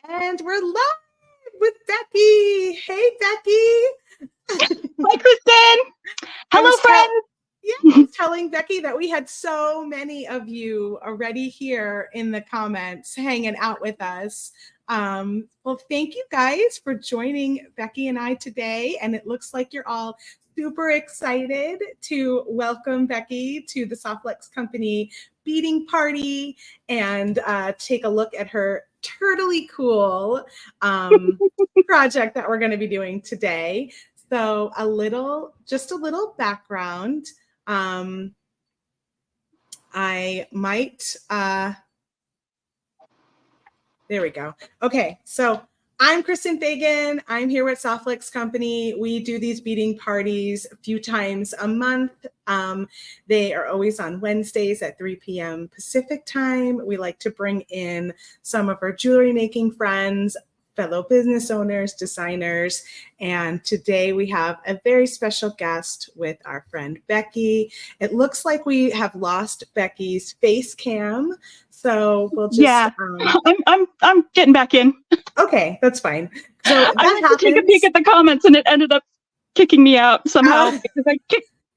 And we're live with Becky. Hey, Becky. Hi, Kristen. Hello, friends. I was telling Becky that we had so many of you already here in the comments hanging out with us. Well, thank you guys for joining Becky and I today. And it looks like you're all super excited to welcome Becky to the Softflex Company beading party and take a look at her turtly cool project that we're going to be doing today. So just a little background. I might, there we go. Okay, so I'm Kristen Fagan. I'm here with Softflex Company. We do these beading parties a few times a month. They are always on Wednesdays at 3 p.m. Pacific time. We like to bring in some of our jewelry making friends, fellow business owners, designers, and today we have a very special guest with our friend Becky. It looks like we have lost Becky's face cam, so we'll just I'm getting back in. Okay, that's fine. So I went to take a peek at the comments and it ended up kicking me out somehow because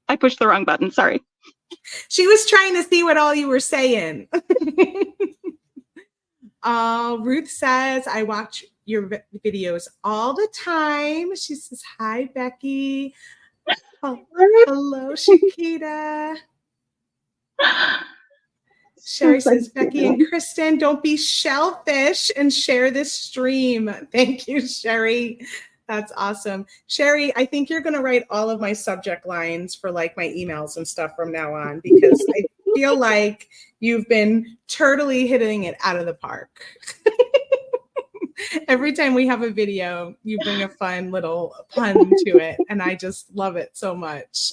I pushed the wrong button. Sorry. She was trying to see what all you were saying. Ruth says, I watch your videos all the time. She says, hi, Becky. Oh, hello, Shakita. Sherry says, Becky and Kristen, don't be shellfish and share this stream. Thank you, Sherry. That's awesome. Sherry, I think you're going to write all of my subject lines for like my emails and stuff from now on, because I feel like you've been totally hitting it out of the park. Every time we have a video, you bring a fun little pun to it, and I just love it so much.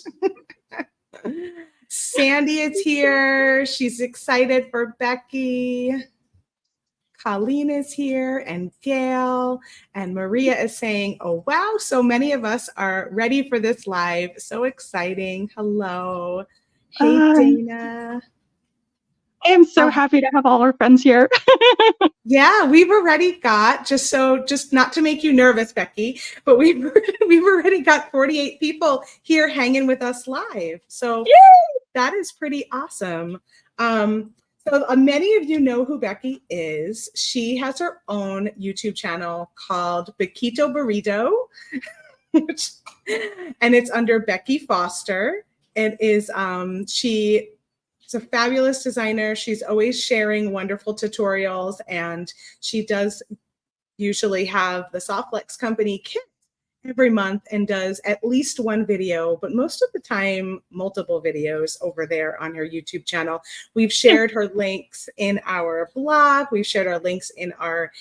Sandy is here. She's excited for Becky. Colleen is here, and Gail, and Maria is saying, oh, wow, so many of us are ready for this live. So exciting. Hello. Hey, Dana. I am so happy to have all our friends here. Yeah, we've already got, just not to make you nervous, Becky, but we've already got 48 people here hanging with us live. So yay! That is pretty awesome. So many of you know who Becky is. She has her own YouTube channel called Bequito Burrito, and it's under Becky Foster. It is, she's a fabulous designer. She's always sharing wonderful tutorials, and she does usually have the Softflex Company kit every month and does at least one video, but most of the time, multiple videos over there on her YouTube channel. We've shared her links in our blog. We've shared our links in our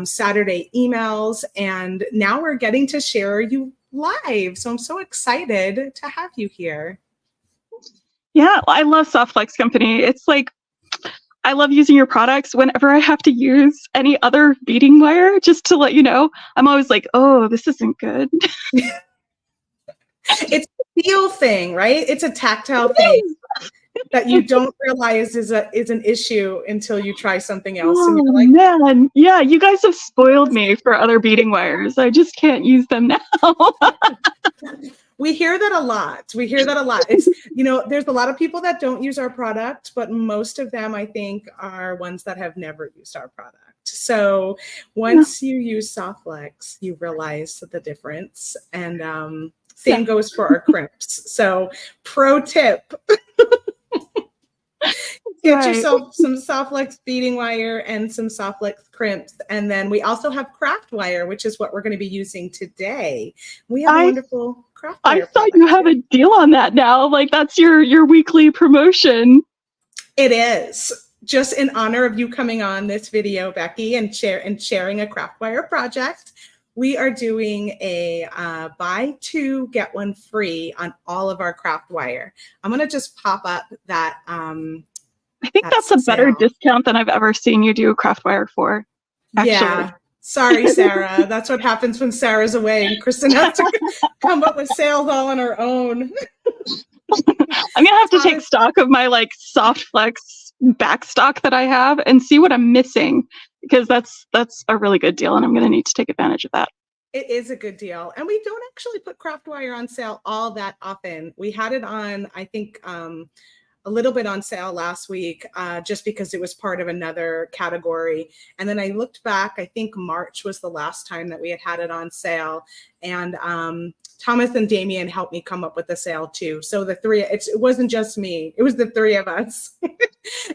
Saturday emails, and now we're getting to share you live. So I'm so excited to have you here. Yeah, I love Softflex Company. It's like, I love using your products. Whenever I have to use any other beading wire, just to let you know, I'm always like, oh, this isn't good. It's a feel thing, right? It's a tactile thing that you don't realize is an issue until you try something else. Oh, and you're like, man. Yeah, you guys have spoiled me for other beading wires. I just can't use them now. We hear that a lot. It's, there's a lot of people that don't use our product, but most of them, I think, are ones that have never used our product. So once you use Softflex, you realize the difference. And same goes for our crimps. So pro tip, get yourself some Softflex beading wire and some Softflex crimps. And then we also have craft wire, which is what we're going to be using today. We have a wonderful craft wire. I thought you have a deal on that now. Like, that's your weekly promotion. It is. Just in honor of you coming on this video, Becky, and sharing a craft wire project, we are doing a buy two, get one free on all of our craft wire. I'm going to just pop up that I think that's a better discount than I've ever seen you do craft wire for. Actually. Yeah. Sorry, Sarah. That's what happens when Sarah's away and Kristen has to come up with sales all on her own. I'm going to have to take stock of my like Softflex backstock that I have and see what I'm missing, because that's a really good deal, and I'm going to need to take advantage of that. It is a good deal. And we don't actually put craft wire on sale all that often. We had it on, I think, a little bit on sale last week, just because it was part of another category. And then I looked back, I think March was the last time that we had it on sale. And Thomas and Damien helped me come up with the sale too. So the three, it wasn't just me, it was the three of us.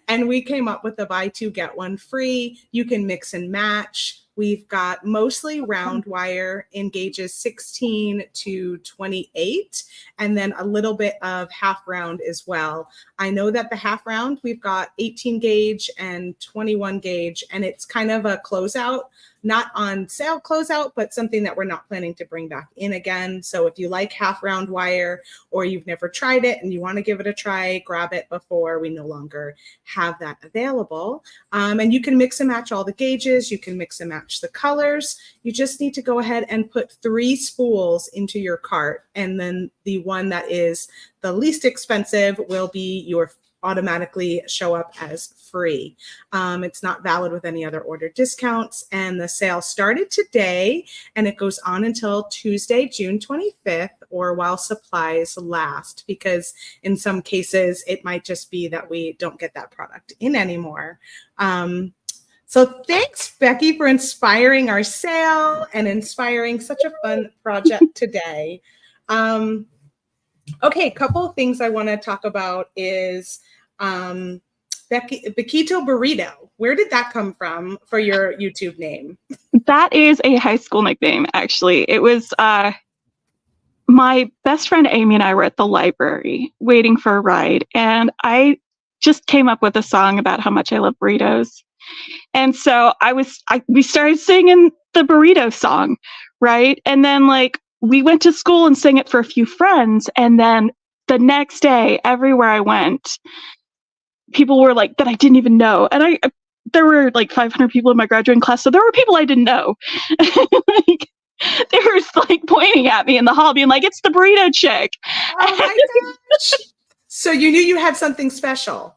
And we came up with the buy two, get one free. You can mix and match. We've got mostly round wire in gauges 16 to 28, and then a little bit of half round as well. I know that the half round, we've got 18 gauge and 21 gauge, and it's kind of a closeout, not on sale closeout, but something that we're not planning to bring back in again. So if you like half round wire, or you've never tried it and you want to give it a try, grab it before we no longer have that available. And you can mix and match all the gauges. You can mix and match the colors. You just need to go ahead and put 3 spools into your cart. And then the one that is the least expensive will be your automatically show up as free. It's not valid with any other order discounts. And the sale started today, and it goes on until Tuesday, June 25th, or while supplies last, because in some cases it might just be that we don't get that product in anymore. So thanks, Becky, for inspiring our sale and inspiring such a fun project today. Okay, a couple of things I want to talk about is Becky, Bequito Burrito. Where did that come from for your YouTube name? That is a high school nickname, actually. It was my best friend Amy and I were at the library waiting for a ride, and I just came up with a song about how much I love burritos. And so we started singing the burrito song, right? And then we went to school and sang it for a few friends. And then the next day, everywhere I went, people were like, that I didn't even know. And there were 500 people in my graduating class. So there were people I didn't know. They were pointing at me in the hall being like, it's the burrito chick. Oh my gosh. So you knew you had something special.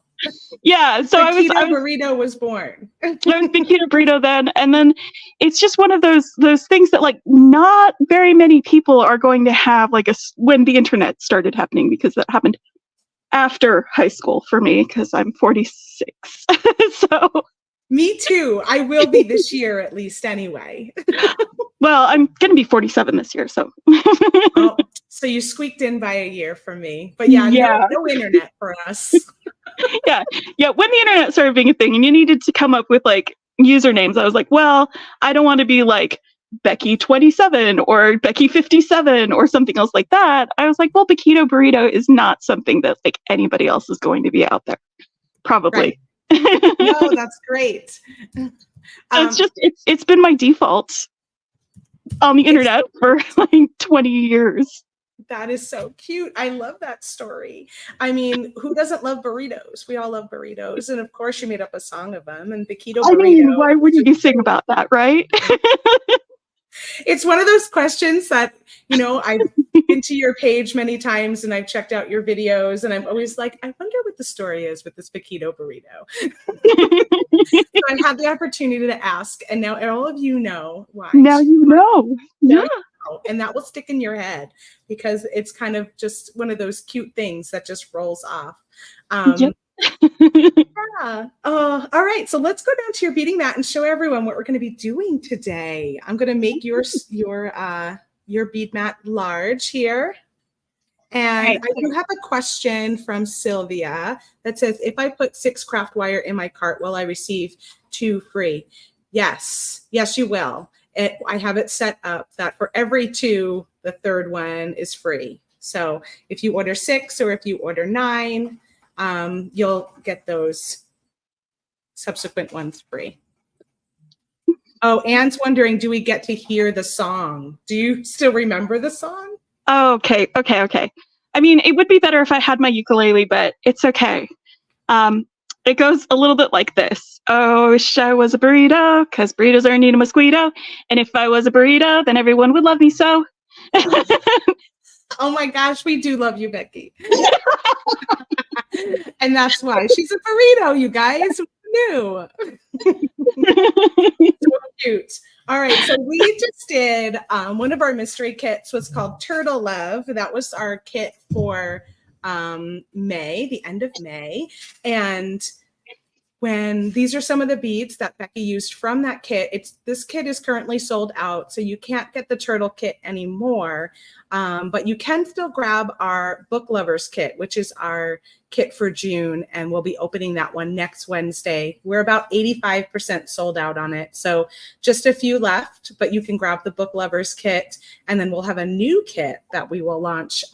Yeah, so Bequito Burrito was born. I was Bequito Burrito then, and then it's just one of those things that not very many people are going to have when the internet started happening, because that happened after high school for me, because I'm 46. So me too. I will be this year at least anyway. Well, I'm going to be 47 this year, so. Oh, so you squeaked in by a year for me. But yeah. No internet for us. Yeah. When the internet started being a thing and you needed to come up with usernames, I was like, well, I don't want to be Becky 27 or Becky 57 or something else like that. I was like, well, Bequito Burrito is not something that anybody else is going to be out there. Probably. Right. No, that's great. It's been my default on the internet for 20 years. That is so cute. I love that story. I mean, who doesn't love burritos? We all love burritos. And of course you made up a song of them, and Bequito Burrito. I mean, why wouldn't you sing about that, right? It's one of those questions that, I've been to your page many times and I've checked out your videos, and I'm always like, I wonder what the story is with this Bequito Burrito. So I had the opportunity to ask, and now all of you know why. Now you know. Yeah. And that will stick in your head, because it's kind of just one of those cute things that just rolls off. Yep. Yeah. All right. So let's go down to your beading mat and show everyone what we're going to be doing today. I'm going to make your bead mat large here. And I do have a question from Sylvia that says, if I put 6 craft wire in my cart, will I receive 2 free? Yes, you will. I have it set up that for every 2, the third one is free. So if you order 6 or if you order 9, you'll get those subsequent ones free. Oh, Anne's wondering, do we get to hear the song? Do you still remember the song? Oh, okay. I mean, it would be better if I had my ukulele, but it's okay. It goes a little bit like this. Oh, I wish I was a burrito, because burritos are a need a mosquito. And if I was a burrito, then everyone would love me so. Oh my gosh, we do love you, Becky. And that's why she's a burrito, you guys. Who knew? So cute. All right, so we just did one of our mystery kits was called Turtle Love. That was our kit for May, the end of May. And when these are some of the beads that Beki used from that kit, this kit is currently sold out, so you can't get the turtle kit anymore. But you can still grab our book lovers kit, which is our kit for June, and we'll be opening that one next Wednesday. We're about 85% sold out on it, so just a few left, but you can grab the book lovers kit, and then we'll have a new kit that we will launch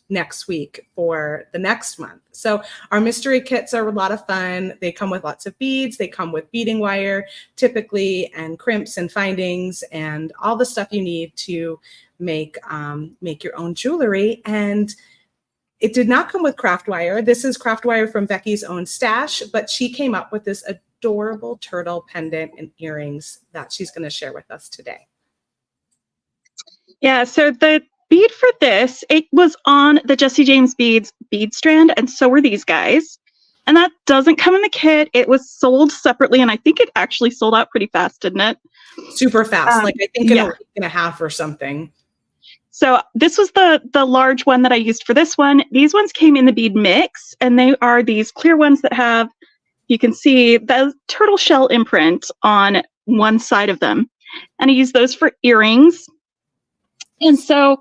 next week for the next month. So our mystery kits are a lot of fun. They come with lots of beads. They come with beading wire typically, and crimps and findings and all the stuff you need to make your own jewelry. And it did not come with craft wire. This is craft wire from Beki's own stash, but she came up with this adorable turtle pendant and earrings that she's going to share with us today. Yeah, so the bead for this, it was on the Jesse James Beads bead strand, and so were these guys. And that doesn't come in the kit. It was sold separately, and I think it actually sold out pretty fast, didn't it? Super fast, like I think in a week and a half or something. So this was the large one that I used for this one. These ones came in the bead mix, and they are these clear ones that have, you can see the turtle shell imprint on one side of them. And I use those for earrings. And so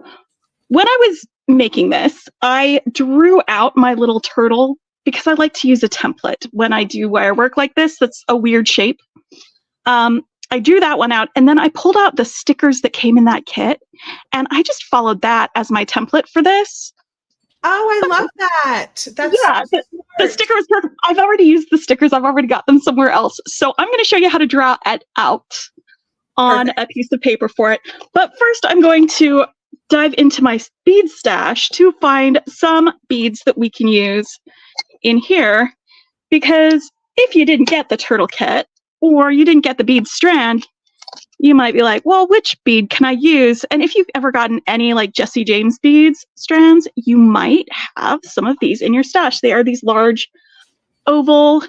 when I was making this, I drew out my little turtle because I like to use a template when I do wire work like this. That's a weird shape. I drew that one out, and then I pulled out the stickers that came in that kit, and I just followed that as my template for this. Oh, I love that. That's yeah, the sticker was perfect. I've already used the stickers. I've already got them somewhere else. So I'm going to show you how to draw it out on a piece of paper for it. But first, I'm going to dive into my bead stash to find some beads that we can use in here, because if you didn't get the turtle kit or you didn't get the bead strand, you might be like, well, which bead can I use? And if you've ever gotten any like Jesse James beads strands, you might have some of these in your stash. They are these large oval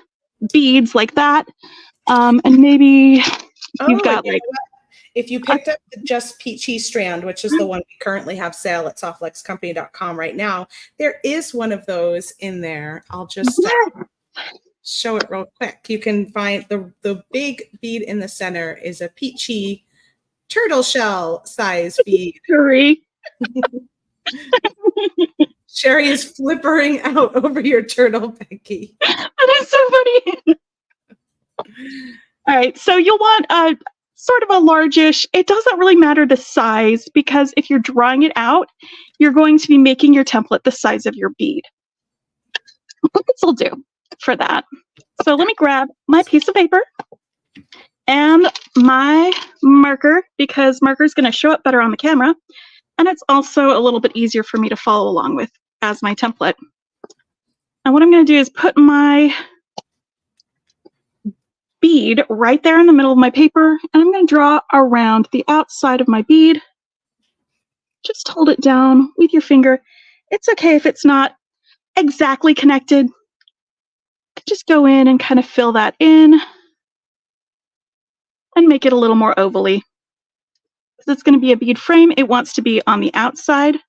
beads like that. And maybe you've got like, if you picked up the Just Peachy strand, which is the one we currently have sale at softflexcompany.com right now, there is one of those in there. I'll just show it real quick. You can find the big bead in the center is a peachy turtle shell size bead. Sherry is flippering out over your turtle, Beki. That is so funny. All right, so you'll want a sort of a largish, it doesn't really matter the size, because if you're drawing it out, you're going to be making your template the size of your bead. What this will do for that. So let me grab my piece of paper and my marker, because marker is going to show up better on the camera, and it's also a little bit easier for me to follow along with as my template. And what I'm going to do is put my bead right there in the middle of my paper, and I'm going to draw around the outside of my bead. Just hold it down with your finger. It's okay if it's not exactly connected. Just go in and kind of fill that in and make it a little more ovally. Because it's going to be a bead frame, it wants to be on the outside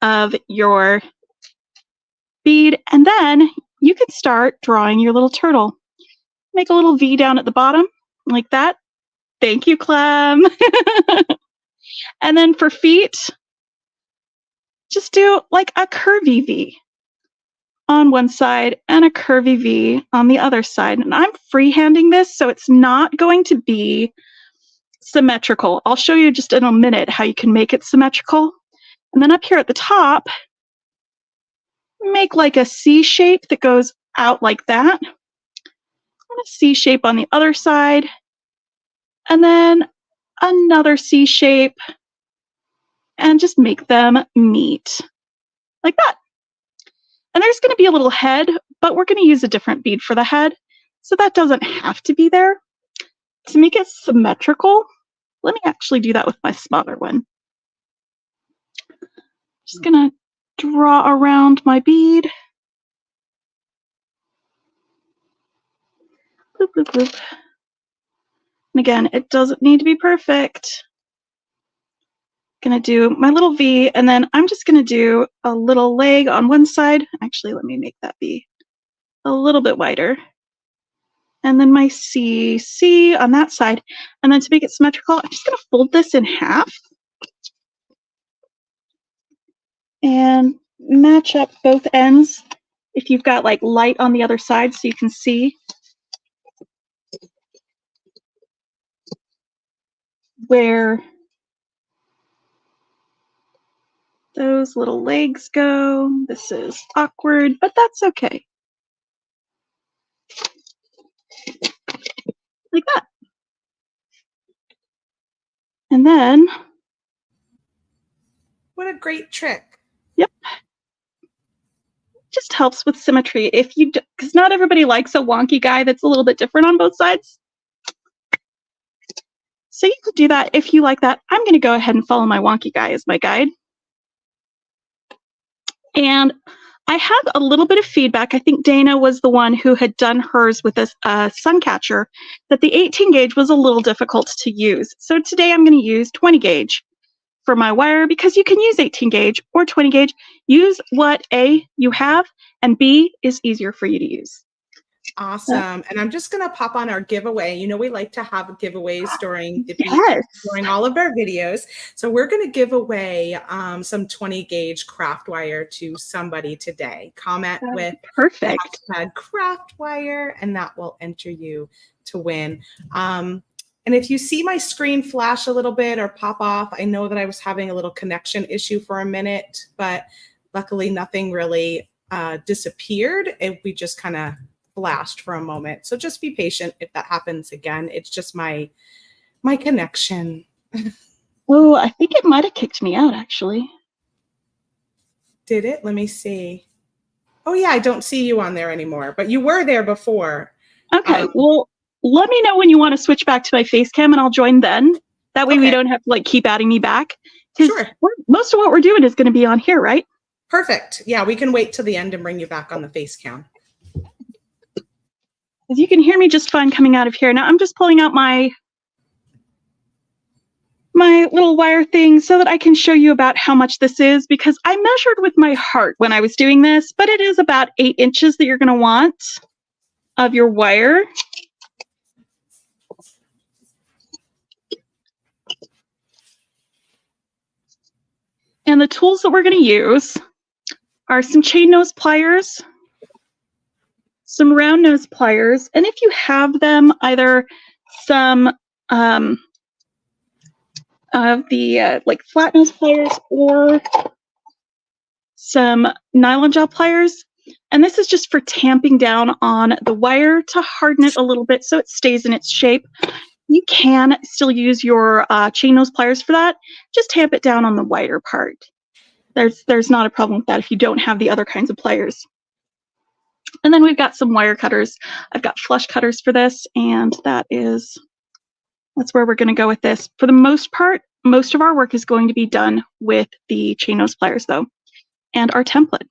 of your bead, and then you can start drawing your little turtle. Make a little V down at the bottom, like that. Thank you, Clem. And then for feet, just do like a curvy V on one side and a curvy V on the other side. And I'm freehanding this, so it's not going to be symmetrical. I'll show you just in a minute how you can make it symmetrical. And then up here at the top, make like a C shape that goes out like that. And a C shape on the other side. And then another C shape. And just make them meet like that. And there's going to be a little head, but we're going to use a different bead for the head, so that doesn't have to be there. To make it symmetrical, let me actually do that with my smaller one. Just going to draw around my bead Bloop, bloop, bloop. And again, it doesn't need to be perfect. Gonna do my little V, and then I'm just gonna do a little leg on one side. Actually, let me make that be a little bit wider. And then my C on that side. And then to make it symmetrical, I'm just gonna fold this in half and match up both ends if you've got like light on the other side so you can see where those little legs go. This is awkward, but that's okay. Like that. And then, What a great trick. yep. Just helps with symmetry. If you, because not everybody likes a wonky guy that's a little bit different on both sides. So you could do that if you like that. I'm going to go ahead and follow my wonky guy as my guide. And I have a little bit of feedback. I think Dana was the one who had done hers with a sun catcher, that the 18 gauge was a little difficult to use. So today I'm going to use 20 gauge for my wire, because you can use 18 gauge or 20 gauge. Use what A, you have, and B, is easier for you to use. Awesome. And I'm just going to pop on our giveaway. You know, we like to have giveaways during the during all of our videos. So we're going to give away some 20 gauge craft wire to somebody today. Comment with perfect hashtag craft wire, and that will enter you to win. And if you see my screen flash a little bit or pop off, I know that I was having a little connection issue for a minute, but luckily nothing really disappeared. We just kind of flashed for a moment. So just be patient if that happens again. It's just my connection. Oh, I think it might have kicked me out, actually. Did it? Let me see. Oh yeah, I don't see you on there anymore, but you were there before. Okay, well, let me know when you want to switch back to my face cam and I'll join then. That way we don't have to like keep adding me back. Because most of what we're doing is going to be on here, right? Perfect. Yeah, we can wait till the end and bring you back on the face cam. Because you can hear me just fine coming out of here. Now I'm just pulling out my little wire thing so that I can show you about how much this is, because I measured with my heart when I was doing this, but it is about 8 inches that you're going to want of your wire. And the tools that we're going to use are some chain nose pliers, some round nose pliers, and if you have them, either some of the like flat nose pliers or some nylon gel pliers. And this is just for tamping down on the wire to harden it a little bit so it stays in its shape. You can still use your chain nose pliers for that. Just tamp it down on the wire part. There's not a problem with that if you don't have the other kinds of pliers. And then we've got some wire cutters. I've got flush cutters for this, and that's where we're going to go with this. For the most part, most of our work is going to be done with the chain nose pliers though, and our template.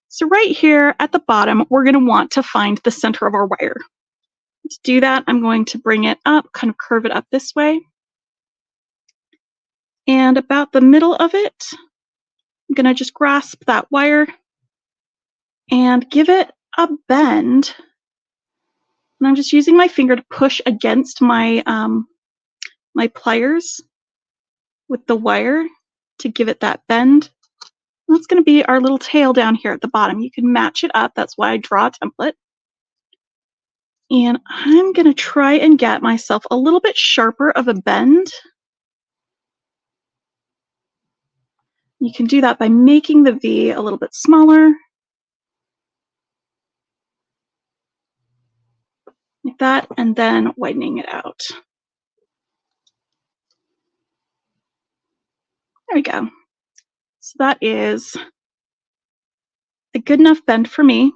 So right here at the bottom, we're going to want to find the center of our wire. To do that, I'm going to bring it up, kind of curve it up this way. And about the middle of it, I'm going to just grasp that wire and give it a bend. And I'm just using my finger to push against my my pliers with the wire to give it that bend. That's going to be our little tail down here at the bottom. You can match it up. That's why I draw a template. And I'm going to try and get myself a little bit sharper of a bend. You can do that by making the V a little bit smaller. Like that, and then widening it out. There we go. So that is a good enough bend for me.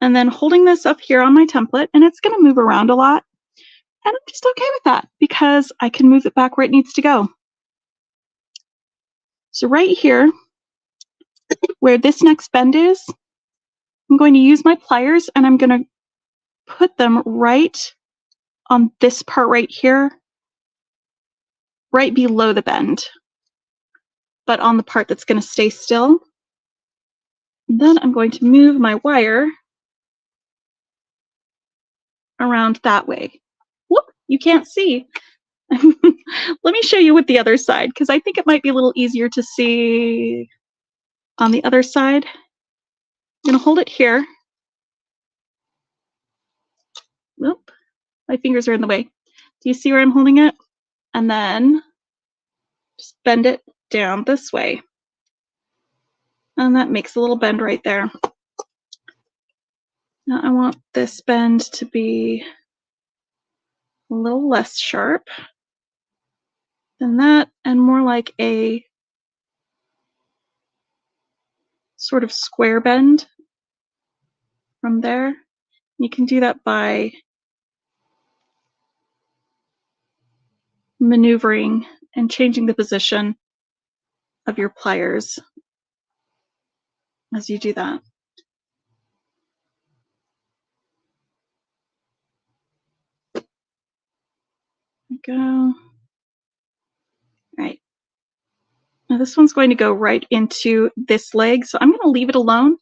And then holding this up here on my template, and it's going to move around a lot. And I'm just okay with that because I can move it back where it needs to go. So right here, where this next bend is, I'm going to use my pliers and I'm going to put them right on this part right here, right below the bend, but on the part that's going to stay still. Then I'm going to move my wire around that way. Whoop, you can't see. Let me show you with the other side, because I think it might be a little easier to see on the other side. I'm going to hold it here. Nope, my fingers are in the way. Do you see where I'm holding it? And then just bend it down this way. And that makes a little bend right there. Now I want this bend to be a little less sharp than that, and more like a sort of square bend from there. You can do that by maneuvering and changing the position of your pliers as you do that. There we go. All right. Now this one's going to go right into this leg, so I'm going to leave it alone.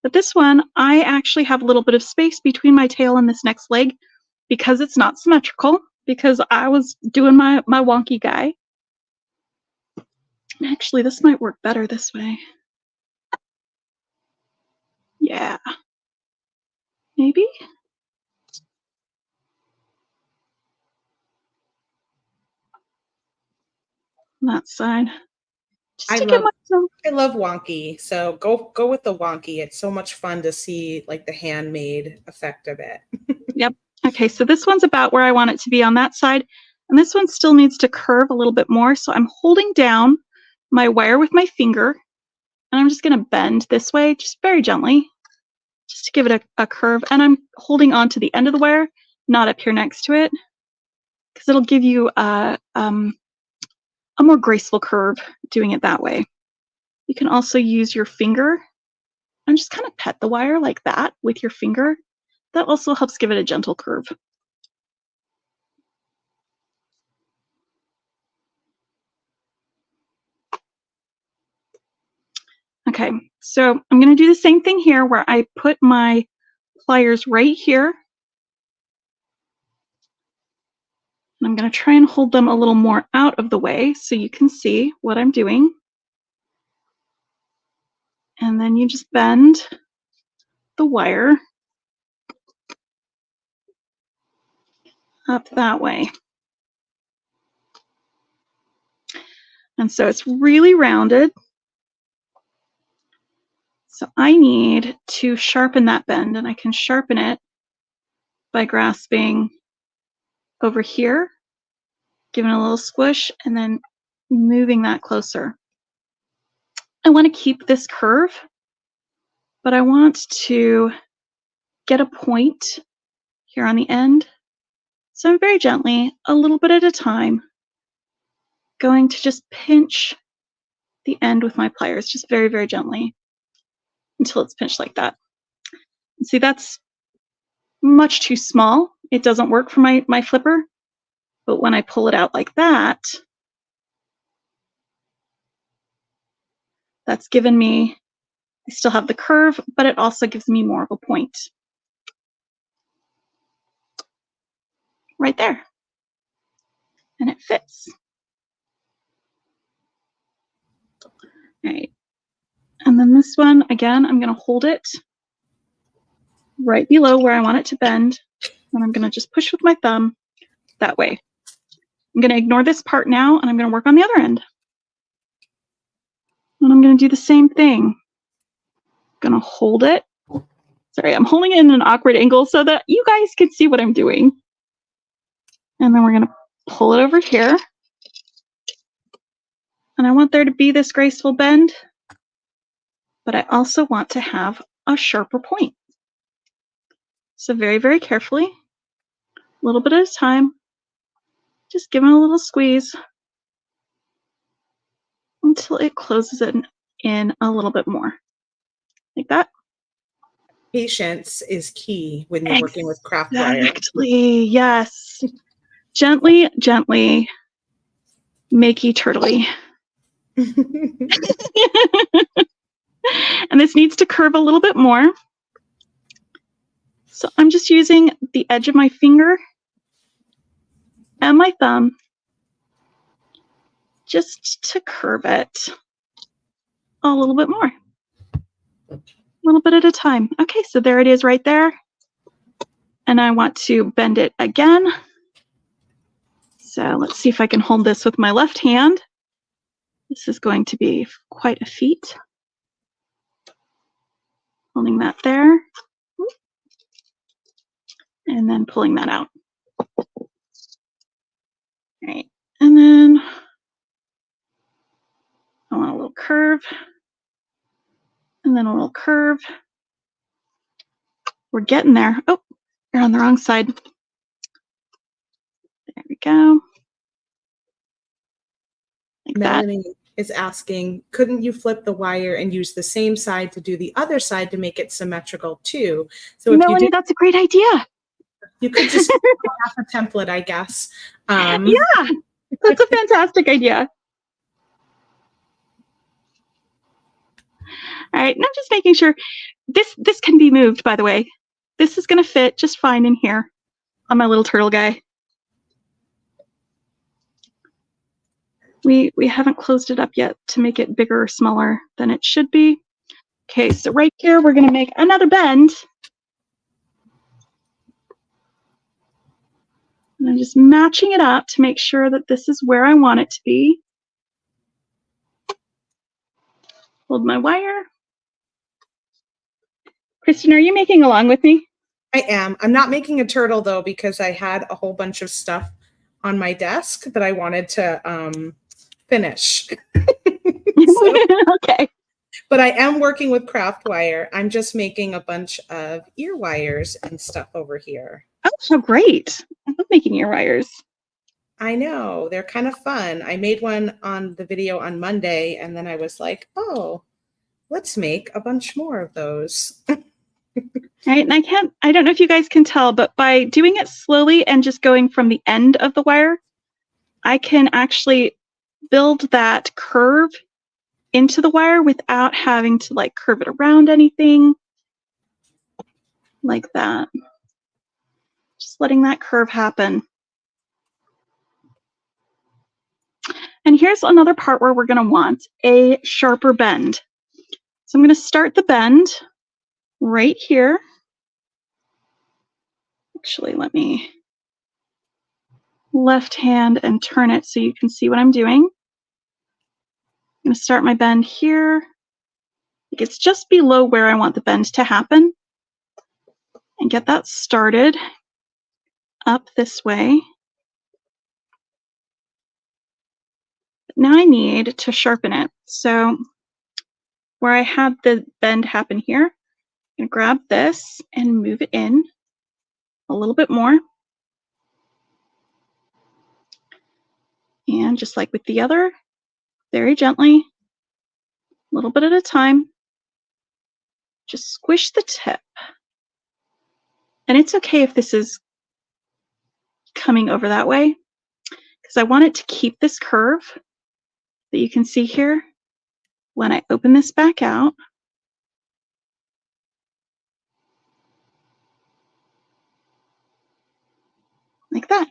But this one, I actually have a little bit of space between my tail and this next leg because it's not symmetrical, because I was doing my wonky guy. Actually, this might work better this way. Yeah. Maybe? On that side. Just I to give myself. I love wonky. So go with the wonky. It's so much fun to see like the handmade effect of it. Yep. Okay, so this one's about where I want it to be on that side. And this one still needs to curve a little bit more. So I'm holding down my wire with my finger. And I'm just going to bend this way, just very gently, just to give it a curve. And I'm holding on to the end of the wire, not up here next to it, because it'll give you a more graceful curve doing it that way. You can also use your finger and just kind of pet the wire like that with your finger. That also helps give it a gentle curve. Okay, so I'm going to do the same thing here where I put my pliers right here. And I'm going to try and hold them a little more out of the way so you can see what I'm doing. And then you just bend the wire up that way. And so it's really rounded. So I need to sharpen that bend, and I can sharpen it by grasping over here, giving it a little squish, and then moving that closer. I want to keep this curve, but I want to get a point here on the end. So I'm very gently, a little bit at a time, going to just pinch the end with my pliers, just very, very gently, until it's pinched like that. And see, that's much too small. It doesn't work for my flipper, but when I pull it out like that, that's given me, I still have the curve, but it also gives me more of a point. Right there. And it fits. All right. And then this one, again, I'm going to hold it right below where I want it to bend. And I'm going to just push with my thumb that way. I'm going to ignore this part now, and I'm going to work on the other end. And I'm going to do the same thing. I'm going to hold it. Sorry, I'm holding it in an awkward angle so that you guys can see what I'm doing. And then we're going to pull it over here. And I want there to be this graceful bend, but I also want to have a sharper point. So very, very carefully, a little bit at a time, just give it a little squeeze until it closes it in a little bit more, like that. patience is key when you're working with craft wire. Exactly. Yes. Gently, gently, makey turtly. And this needs to curve a little bit more. So I'm just using the edge of my finger and my thumb just to curve it a little bit more. A little bit at a time. Okay, so there it is right there. And I want to bend it again. So let's see if I can hold this with my left hand. This is going to be quite a feat. Holding that there. And then pulling that out. All right, and then I want a little curve. And then a little curve. We're getting there. Oh, you're on the wrong side. There we go. Like Melanie is asking, couldn't you flip the wire and use the same side to do the other side to make it symmetrical too? So if Melanie, that's a great idea. you could just half a template, I guess. Yeah, that's a fantastic idea. All right, and I'm just making sure this can be moved, by the way. This is going to fit just fine in here on my little turtle guy. We haven't closed it up yet to make it bigger or smaller than it should be. Okay, so right here, we're going to make another bend. And I'm just matching it up to make sure that this is where I want it to be. Hold my wire. Kristen, are you making along with me? I am. I'm not making a turtle though, because I had a whole bunch of stuff on my desk that I wanted to finish. Okay. But I am working with craft wire. I'm just making a bunch of ear wires and stuff over here. Oh, so great. I love making ear wires. I know. They're kind of fun. I made one on the video on Monday, and then I was like, oh, let's make a bunch more of those. Right, and I don't know if you guys can tell, but by doing it slowly and just going from the end of the wire, I can actually build that curve into the wire without having to like curve it around anything like that. Just letting that curve happen. And here's another part where we're going to want a sharper bend. So I'm going to start the bend right here. Actually, let me left hand and turn it so you can see what I'm doing. I'm going to start my bend here. It's just below where I want the bend to happen. And get that started up this way. Now I need to sharpen it. So where I had the bend happen here, I'm going to grab this and move it in a little bit more. And just like with the other, very gently, a little bit at a time, just squish the tip. And it's okay if this is coming over that way, because I want it to keep this curve that you can see here when I open this back out. Like that.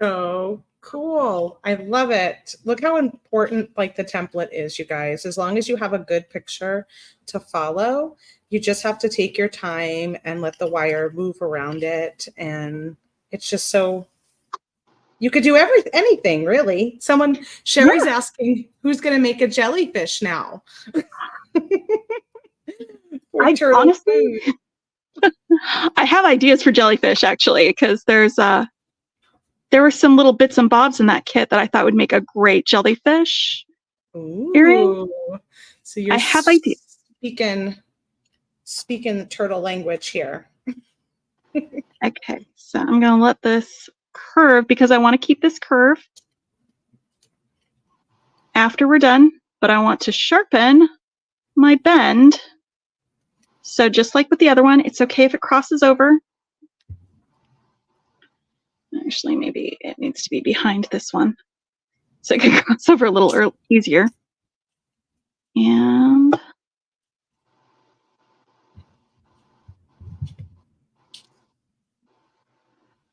Oh, cool. I love it. Look how important like the template is, you guys. As long as you have a good picture to follow, you just have to take your time and let the wire move around it. And it's just so, you could do anything really. Sherry's asking, who's going to make a jellyfish now? Honestly, I have ideas for jellyfish actually, because there were some little bits and bobs in that kit that I thought would make a great jellyfish earring. So you're I have ideas. Speaking the turtle language here. Okay, so I'm going to let this curve because I want to keep this curve after we're done, but I want to sharpen my bend So just like with the other one, it's okay if it crosses over. Actually, maybe it needs to be behind this one so it can cross over a little easier. And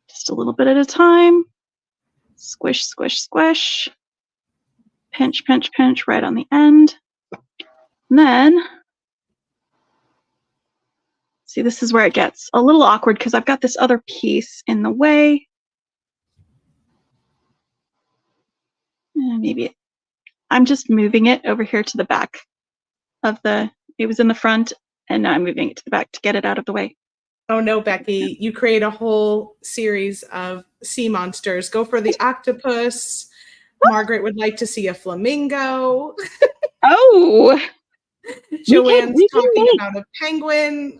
just a little bit at a time. Squish, squish, squish. Pinch, pinch, pinch right on the end. And then, see, this is where it gets a little awkward because I've got this other piece in the way. And maybe I'm just moving it over here to the back of it was in the front, and now I'm moving it to the back to get it out of the way. Oh no, Becky, you create a whole series of sea monsters. Go for the octopus. Margaret would like to see a flamingo. Oh, Joanne's talking about a penguin.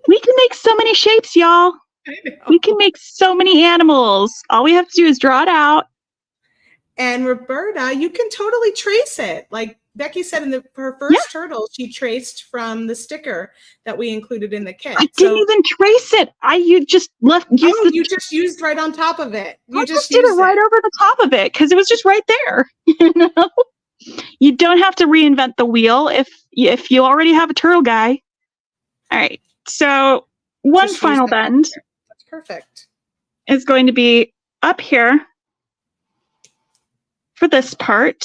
We can make so many shapes, y'all. We can make so many animals. All we have to do is draw it out. And Roberta, you can totally trace it. Like Becky said in her first turtle, she traced from the sticker that we included in the kit. I didn't even trace it. You just you just used right on top of it. I just did it right over the top of it because it was just right there. You know, you don't have to reinvent the wheel if you already have a turtle guy. All right. So one just final bend. That's perfect. Is going to be up here for this part.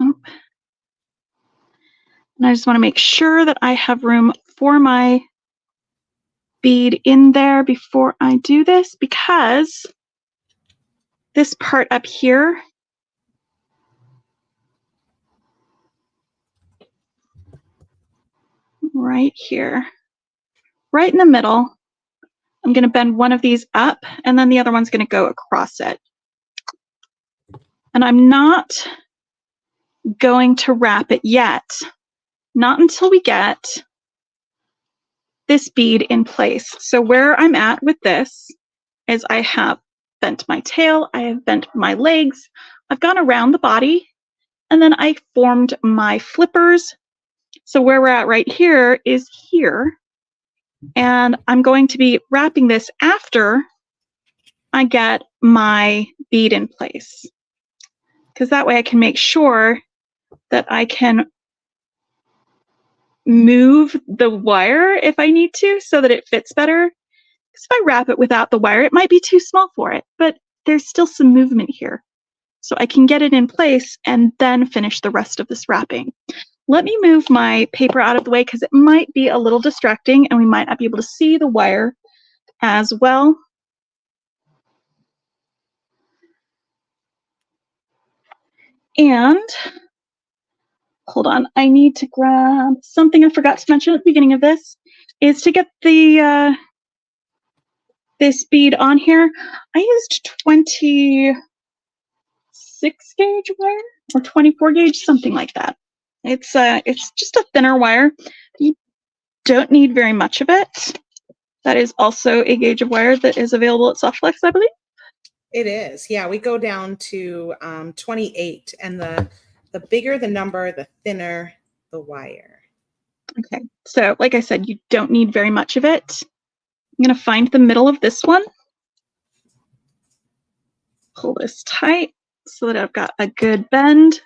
Oh. And I just want to make sure that I have room for my bead in there before I do this, because this part up here right here, right in the middle, I'm going to bend one of these up and then the other one's going to go across it. And I'm not going to wrap it yet, not until we get this bead in place. So where I'm at with this is I have bent my tail, I have bent my legs, I've gone around the body, and then I formed my flippers. So where we're at right here is here. And I'm going to be wrapping this after I get my bead in place, because that way I can make sure that I can move the wire if I need to so that it fits better. Because if I wrap it without the wire, it might be too small for it, but there's still some movement here. So I can get it in place and then finish the rest of this wrapping. Let me move my paper out of the way because it might be a little distracting and we might not be able to see the wire as well. And hold on, I need to grab something I forgot to mention at the beginning of this, is to get the this bead on here. I used 26 gauge wire or 24 gauge, something like that. It's just a thinner wire. You don't need very much of it. That is also a gauge of wire that is available at Softflex, I believe. It is, yeah. We go down to 28, and the bigger the number, the thinner the wire. Okay, so like I said, you don't need very much of it. I'm going to find the middle of this one. Pull this tight so that I've got a good bend.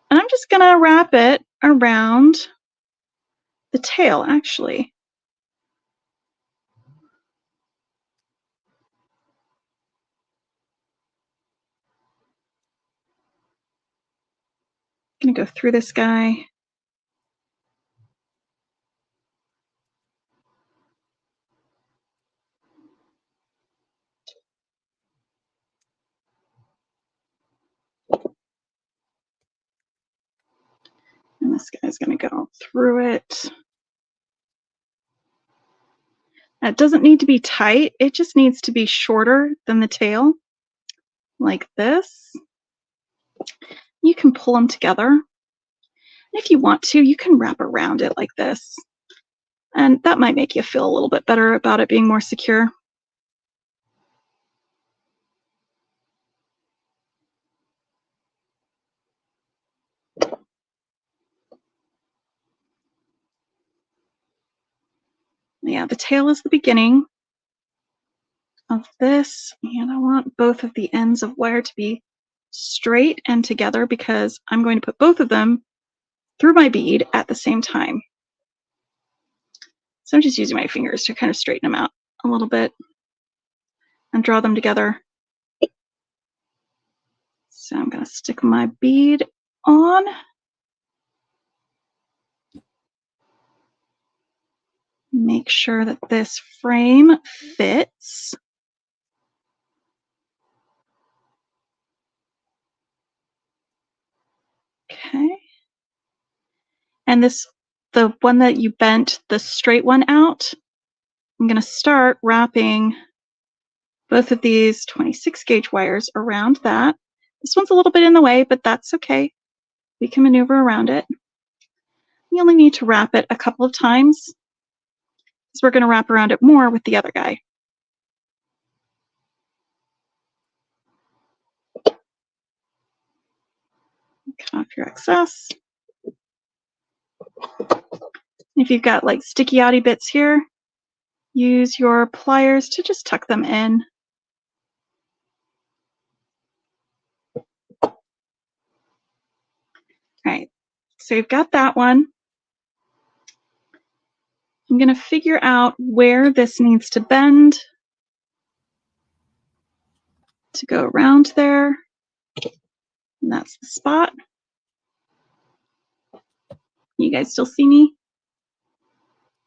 And I'm just going to wrap it around the tail, actually. I'm going to go through this guy. And this guy's going to go through it. Now, it doesn't need to be tight. It just needs to be shorter than the tail, like this. You can pull them together. And if you want to, you can wrap around it like this. And that might make you feel a little bit better about it being more secure. Yeah, the tail is the beginning of this, and I want both of the ends of wire to be straight and together because I'm going to put both of them through my bead at the same time. So I'm just using my fingers to kind of straighten them out a little bit and draw them together. So I'm going to stick my bead on. Make sure that this frame fits. Okay. And this, the one that you bent the straight one out, I'm going to start wrapping both of these 26 gauge wires around that. This one's a little bit in the way, but that's okay. We can maneuver around it. You only need to wrap it a couple of times because we're going to wrap around it more with the other guy. Cut off your excess. If you've got like sticky outy bits here, use your pliers to just tuck them in. All right, so you've got that one. I'm going to figure out where this needs to bend to go around there. And that's the spot. You guys still see me?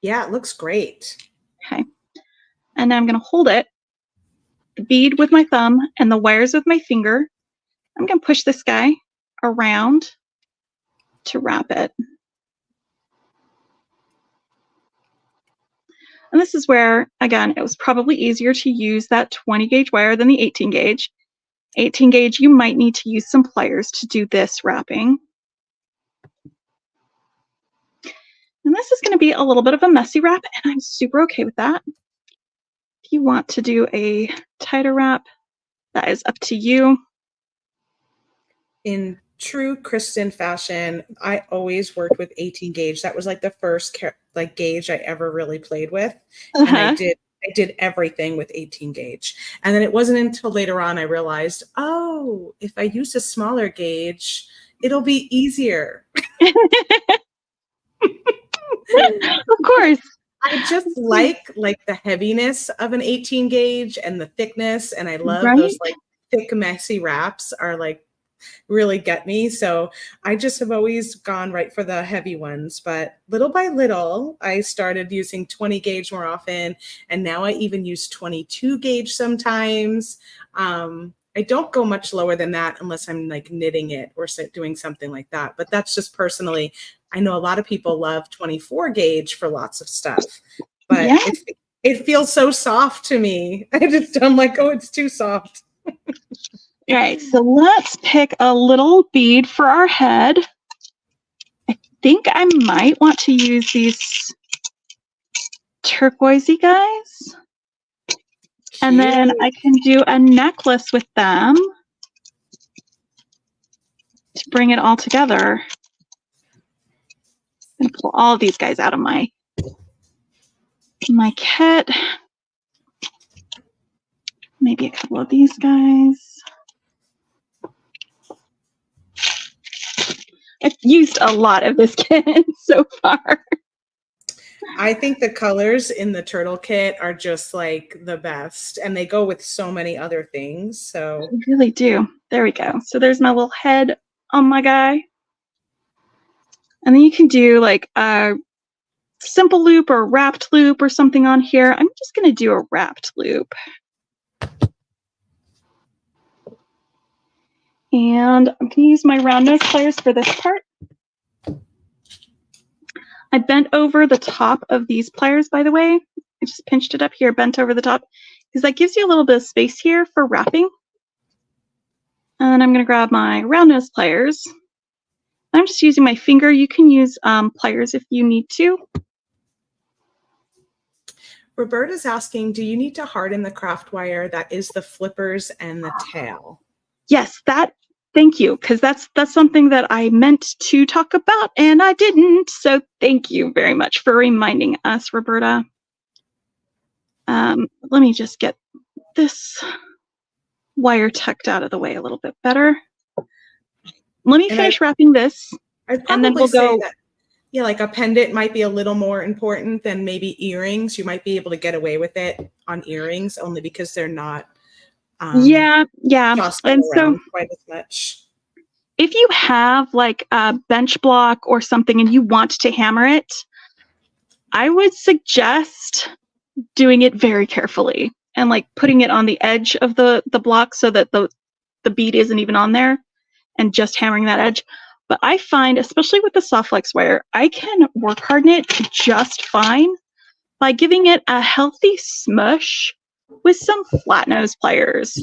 Yeah, it looks great. Okay. And now I'm going to hold it, the bead with my thumb and the wires with my finger. I'm going to push this guy around to wrap it. And this is where, again, it was probably easier to use that 20 gauge wire than the 18 gauge. 18 gauge, you might need to use some pliers to do this wrapping. And this is going to be a little bit of a messy wrap, and I'm super okay with that. If you want to do a tighter wrap, that is up to you. In true Kristen fashion, I always worked with 18 gauge. That was like the first gauge I ever really played with. And I did everything with 18 gauge. And then it wasn't until later on I realized, oh, if I use a smaller gauge, it'll be easier. Of course. I just like the heaviness of an 18 gauge and the thickness. And I love those like thick, messy wraps are like really get me. So I just have always gone right for the heavy ones. But little by little, I started using 20 gauge more often. And now I even use 22 gauge sometimes. I don't go much lower than that unless I'm like knitting it or doing something like that. But that's just personally. I know a lot of people love 24 gauge for lots of stuff, but it feels so soft to me. I'm like, oh, it's too soft. All right, so let's pick a little bead for our head. I think I might want to use these turquoisey guys. And then I can do a necklace with them to bring it all together. I'm going to pull all of these guys out of my kit. Maybe a couple of these guys. I've used a lot of this kit so far. I think the colors in the turtle kit are just like the best, and they go with so many other things. So they really do. There we go. So there's my little head on my guy. And then you can do like a simple loop or wrapped loop or something on here. I'm just going to do a wrapped loop. And I'm going to use my round nose pliers for this part. I bent over the top of these pliers, by the way. I just pinched it up here, bent over the top, because that gives you a little bit of space here for wrapping. And then I'm going to grab my round nose pliers. I'm just using my finger. You can use pliers if you need to. Roberta's asking, do you need to harden the craft wire that is the flippers and the tail? Yes, thank you, because that's something that I meant to talk about and I didn't. So thank you very much for reminding us, Roberta. Let me just get this wire tucked out of the way a little bit better. Let me finish wrapping this, I'd and then probably we'll say go. that, yeah, like a pendant might be a little more important than maybe earrings. You might be able to get away with it on earrings only because they're not Yeah. tossed And so around quite as much. if you have like a bench block or something and you want to hammer it, I would suggest doing it very carefully and like putting it on the edge of the block so that the bead isn't even on there, and just hammering that edge. But I find, especially with the soft flex wire, I can work harden it just fine by giving it a healthy smush with some flat nose pliers.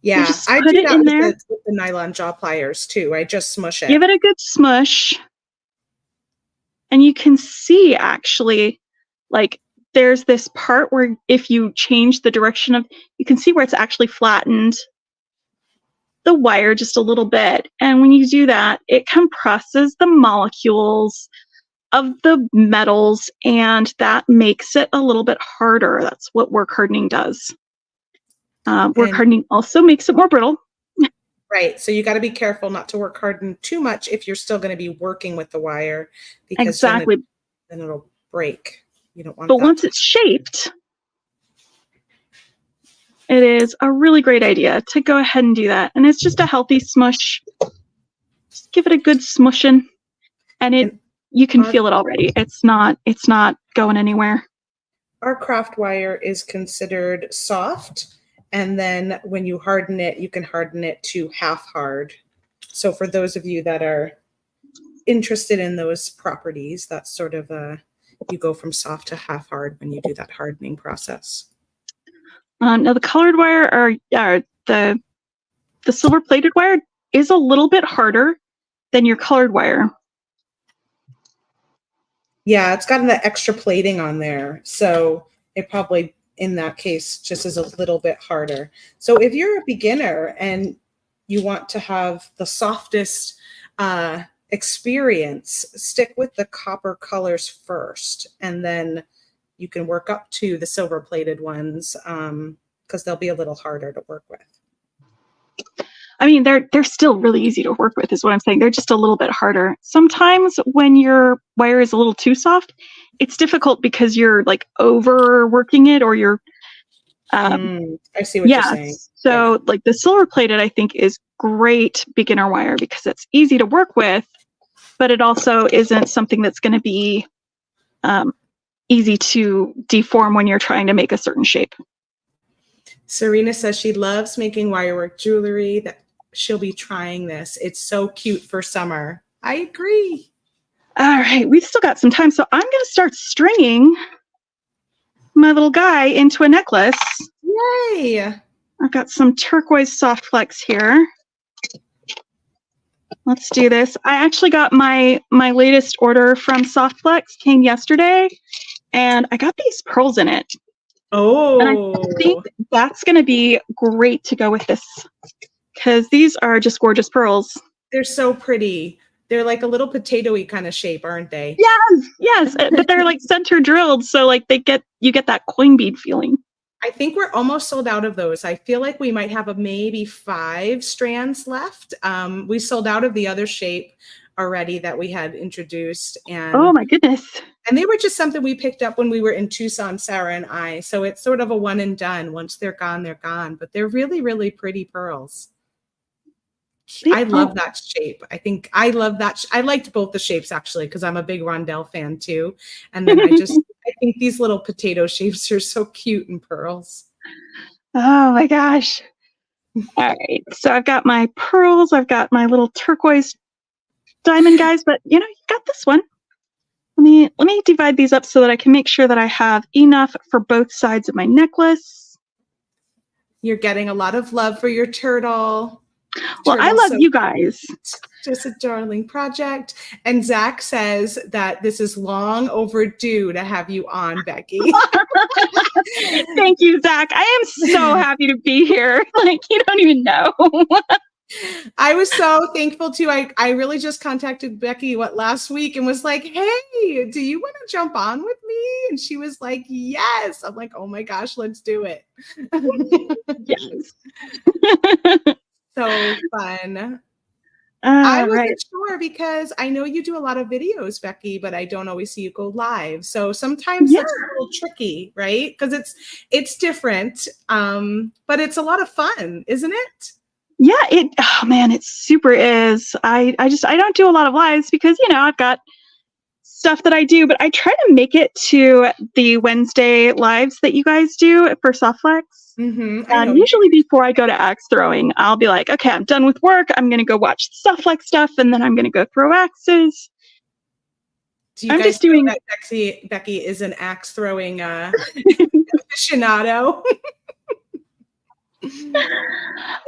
Yeah, just I put do it that in with there, the nylon jaw pliers too. I just smush it. give it a good smush, and you can see actually, like, there's this part where if you change the direction of, you can see where it's actually flattened the wire just a little bit. And when you do that, it compresses the molecules of the metals, and that makes it a little bit harder. That's what work hardening does. Work hardening also makes it more brittle. Right. So you got to be careful not to work harden too much if you're still going to be working with the wire, because Exactly. then it'll break. You don't want But that. once it's shaped, it is a really great idea to go ahead and do that. And it's just a healthy smush. Just give it a good smushing, and you can feel it already. It's not going anywhere. Our craft wire is considered soft, and then when you harden it, you can harden it to half hard. So for those of you that are interested in those properties, that's sort of you go from soft to half hard when you do that hardening process. Now the colored wire, or the silver plated wire, is a little bit harder than your colored wire. Yeah, it's got that extra plating on there, so it probably, in that case, just is a little bit harder. So if you're a beginner and you want to have the softest experience, stick with the copper colors first, and then you can work up to the silver plated ones, because they'll be a little harder to work with. I mean, they're still really easy to work with, is what I'm saying. They're just a little bit harder. Sometimes when your wire is a little too soft, it's difficult because you're like overworking it, or you're I see what you're saying. So like the silver plated, I think, is great beginner wire because it's easy to work with, but it also isn't something that's going to be easy to deform when you're trying to make a certain shape. Serena says she loves making wirework jewelry, that she'll be trying this. It's so cute for summer. I agree. All right, we've still got some time, so I'm going to start stringing my little guy into a necklace. Yay! I've got some turquoise soft flex here. Let's do this. I actually got my latest order from Soft Flex, came yesterday, and I got these pearls in it. Oh. And I think that's going to be great to go with this, because these are just gorgeous pearls. They're so pretty. They're like a little potato-y kind of shape, aren't they? Yes, but they're like center drilled, so like you get that coin bead feeling. I think we're almost sold out of those. I feel like we might have maybe 5 strands left. We sold out of the other shape already that we had introduced. And oh my goodness. And they were just something we picked up when we were in Tucson, Sarah and I. So it's sort of a one and done. Once they're gone, they're gone. But they're really, really pretty pearls. I love that shape. I think I love that. I liked both the shapes, actually, because I'm a big rondelle fan too. And then I think these little potato shapes are so cute in pearls. Oh my gosh. All right. So I've got my pearls. I've got my little turquoise diamond guys, but you got this one. Let me divide these up so that I can make sure that I have enough for both sides of my necklace. You're getting a lot of love for your turtle. Well, I love you guys. Just a darling project. And Zach says that this is long overdue to have you on, Becky. Thank you, Zach. I am so happy to be here. Like, you don't even know. I was so thankful too. I really just contacted Becky last week and was like, hey, do you want to jump on with me? And she was like, yes. I'm like, oh my gosh, let's do it. Yes. So fun. I All right. wasn't sure because I know you do a lot of videos, Becky, but I don't always see you go live. So sometimes Yeah. that's a little tricky, right? Because it's different, but it's a lot of fun, isn't it? Yeah, oh man, it super is. I don't do a lot of lives because, I've got stuff that I do, but I try to make it to the Wednesday lives that you guys do for Softflex. I know. Usually before I go to axe throwing, I'll be like, okay, I'm done with work. I'm going to go watch the Softflex stuff, and then I'm going to go throw axes. Do you I'm guys just doing know that Becky is an axe throwing aficionado? I'm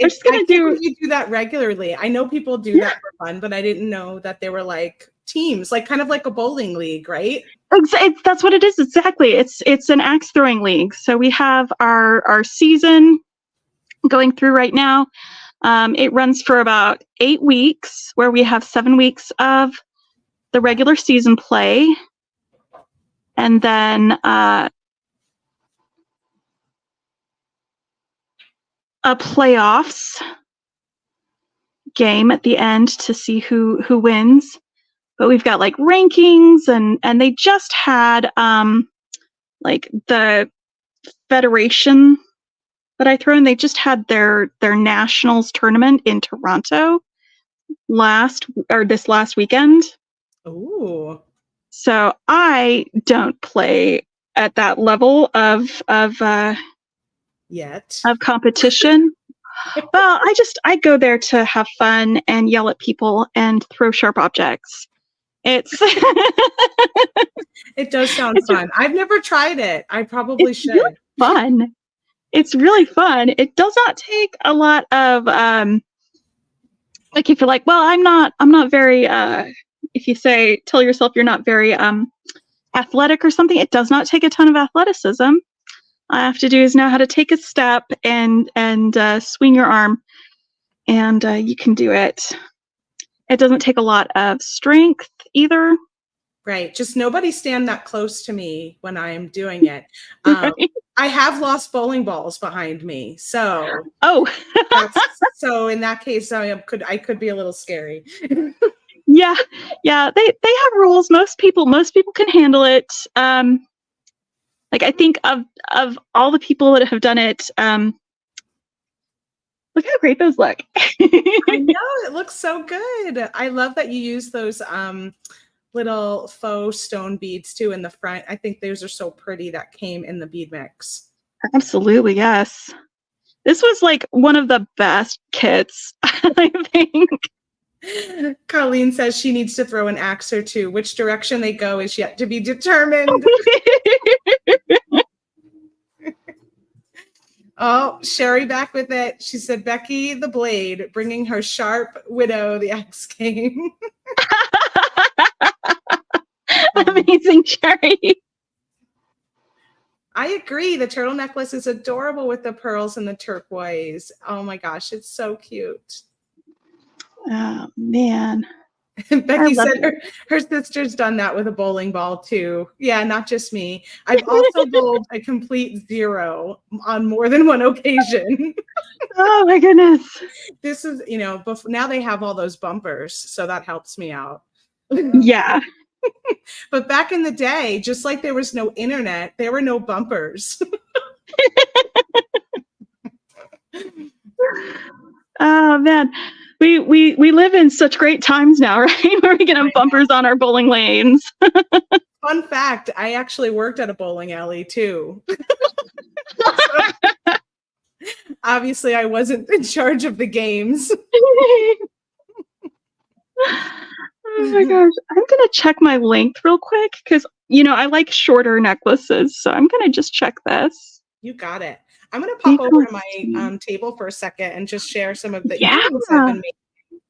just I gonna can't believe you do that regularly. I know people do that for fun, but I didn't know that they were like teams, like kind of like a bowling league, right? That's what it is. Exactly. It's an axe throwing league. So we have our season going through right now. It runs for about 8 weeks, where we have 7 weeks of the regular season play, and then a playoffs game at the end to see who wins. But we've got like rankings, and they just had like the federation that I throw in. They just had their nationals tournament in Toronto this last weekend. Ooh. So I don't play at that level of Yet. competition. Well, I go there to have fun and yell at people and throw sharp objects. It's It does sound fun. I've never tried it. I probably should. Really fun. It's really fun. It does not take a lot of like if you're like, well, I'm not very if you tell yourself you're not very athletic or something, it does not take a ton of athleticism. All I have to do is know how to take a step and swing your arm, and you can do it. It doesn't take a lot of strength either. Right. Just nobody stand that close to me when I'm doing it. I have lost bowling balls behind me. So so in that case, I could be a little scary. Yeah. They have rules. Most people can handle it. Like I think of all the people that have done it, look how great those look. I know, it looks so good. I love that you use those little faux stone beads too in the front. I think those are so pretty that came in the bead mix. Absolutely, yes. This was like one of the best kits, I think. Colleen says she needs to throw an axe or two. Which direction they go is yet to be determined. Oh, Sherry back with it. She said, Becky the Blade, bringing her sharp widow the axe game. Amazing, Sherry. I agree. The turtle necklace is adorable with the pearls and the turquoise. Oh my gosh, it's so cute. Oh, man. Becky said her sister's done that with a bowling ball too. Yeah, not just me. I've also bowled a complete 0 on more than one occasion. Oh my goodness. This is, now they have all those bumpers, so that helps me out. Yeah. But back in the day, just like there was no internet, there were no bumpers. Oh man. We live in such great times now, right? Where we can have bumpers on our bowling lanes. Fun fact, I actually worked at a bowling alley too. Obviously, I wasn't in charge of the games. Oh my gosh. I'm going to check my length real quick because, I like shorter necklaces. So I'm going to just check this. You got it. I'm going to pop over to my table for a second and just share some of the earrings I've been making.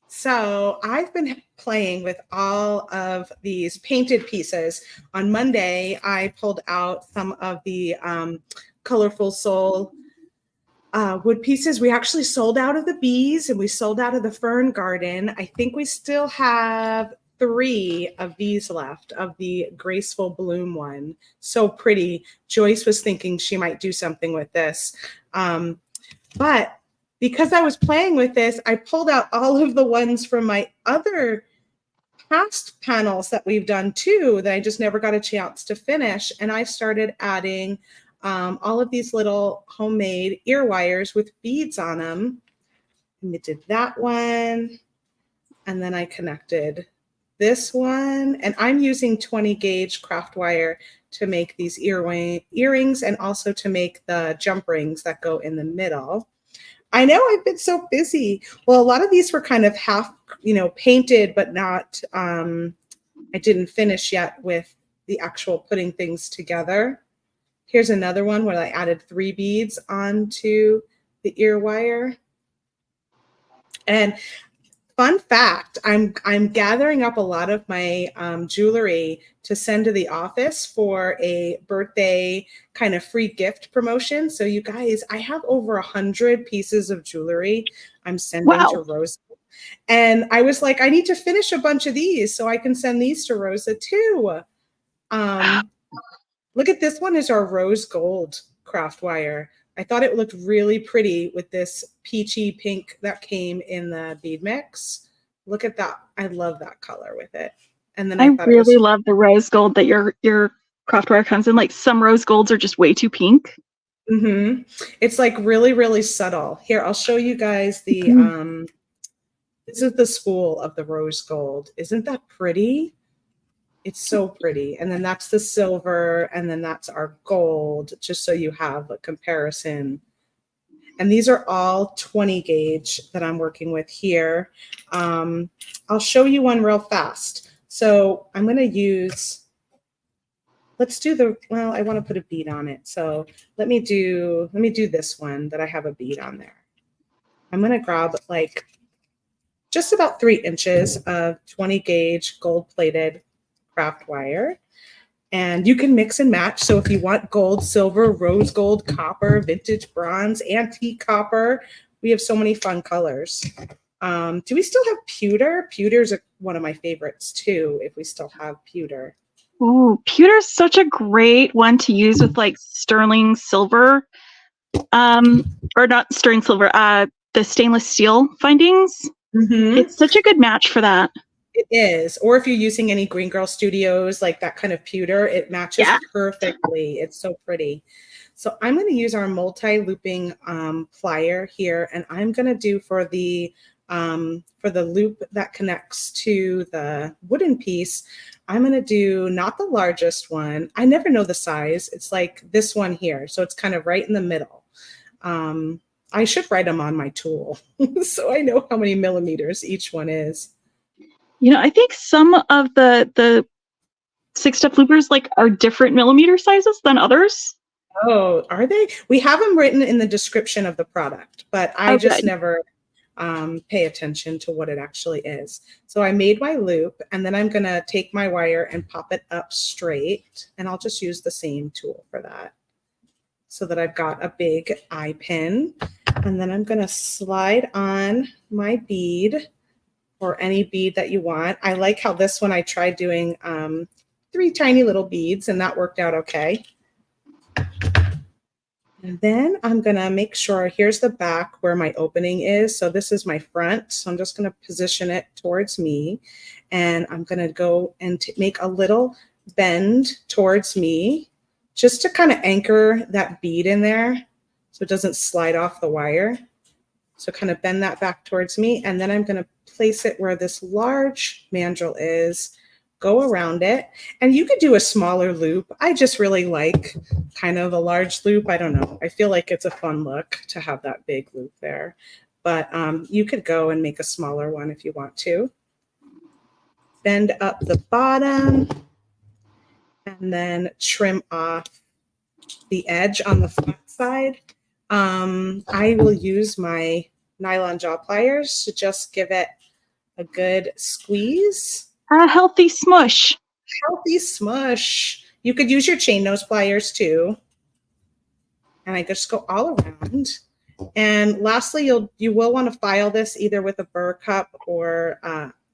So I've been playing with all of these painted pieces. On Monday, I pulled out some of the Colorful Soul wood pieces. We actually sold out of the bees and we sold out of the fern garden. I think we still have 3 of these left, of the graceful bloom one. So pretty. Joyce was thinking she might do something with this. But because I was playing with this, I pulled out all of the ones from my other past panels that we've done too, that I just never got a chance to finish. And I started adding all of these little homemade ear wires with beads on them. And I did that one. And then I connected this one. And I'm using 20 gauge craft wire to make these earrings and also to make the jump rings that go in the middle. I know I've been so busy. Well, a lot of these were kind of half, painted, but not, I didn't finish yet with the actual putting things together. Here's another one where I added 3 beads onto the ear wire. And fun fact, I'm gathering up a lot of my jewelry to send to the office for a birthday kind of free gift promotion. So you guys, I have over 100 pieces of jewelry I'm sending to Rosa. And I was like, I need to finish a bunch of these so I can send these to Rosa too. Look at this one, is our rose gold craft wire. I thought it looked really pretty with this peachy pink that came in the bead mix. Look at that. I love that color with it. And then I really love the rose gold that your craft wire comes in. Like some rose golds are just way too pink. Mm-hmm. It's like really, really subtle. Here, I'll show you guys the, this is the spool of the rose gold. Isn't that pretty? It's so pretty. And then that's the silver, and then that's our gold, just so you have a comparison. And these are all 20 gauge that I'm working with here. I'll show you one real fast. So I'm going to use, let's do the, well, I want to put a bead on it. So let me do this one that I have a bead on there. I'm going to grab like just about 3 inches of 20 gauge gold plated craft wire, and you can mix and match. So if you want gold, silver, rose gold, copper, vintage bronze, antique copper, we have so many fun colors. Do we still have pewter? Pewter's one of my favorites too, if we still have pewter. Oh, pewter's such a great one to use with like sterling silver, or not sterling silver, the stainless steel findings. Mm-hmm. It's such a good match for that. It is. Or if you're using any Green Girl Studios, like that kind of pewter, it matches perfectly. It's so pretty. So I'm going to use our multi-looping plier here, and I'm going to do for the loop that connects to the wooden piece, I'm going to do not the largest one. I never know the size. It's like this one here. So it's kind of right in the middle. I should write them on my tool so I know how many millimeters each one is. I think some of the 6-step loopers like are different millimeter sizes than others. Oh, are they? We have them written in the description of the product, but I just never pay attention to what it actually is. So I made my loop, and then I'm going to take my wire and pop it up straight, and I'll just use the same tool for that so that I've got a big eye pin. And then I'm going to slide on my bead, or any bead that you want. I like how this one I tried doing 3 tiny little beads, and that worked out okay. And then I'm gonna make sure, here's the back where my opening is. So this is my front. So I'm just gonna position it towards me, and I'm gonna go and make a little bend towards me just to kind of anchor that bead in there so it doesn't slide off the wire. So kind of bend that back towards me, and then I'm gonna place it where this large mandrel is, go around it. And you could do a smaller loop. I just really like kind of a large loop. I don't know. I feel like it's a fun look to have that big loop there. But you could go and make a smaller one if you want to. Bend up the bottom and then trim off the edge on the front side. I will use my nylon jaw pliers to just give it a good squeeze. A healthy smush. Healthy smush. You could use your chain nose pliers too. And I just go all around. And lastly, you will want to file this either with a burr cup or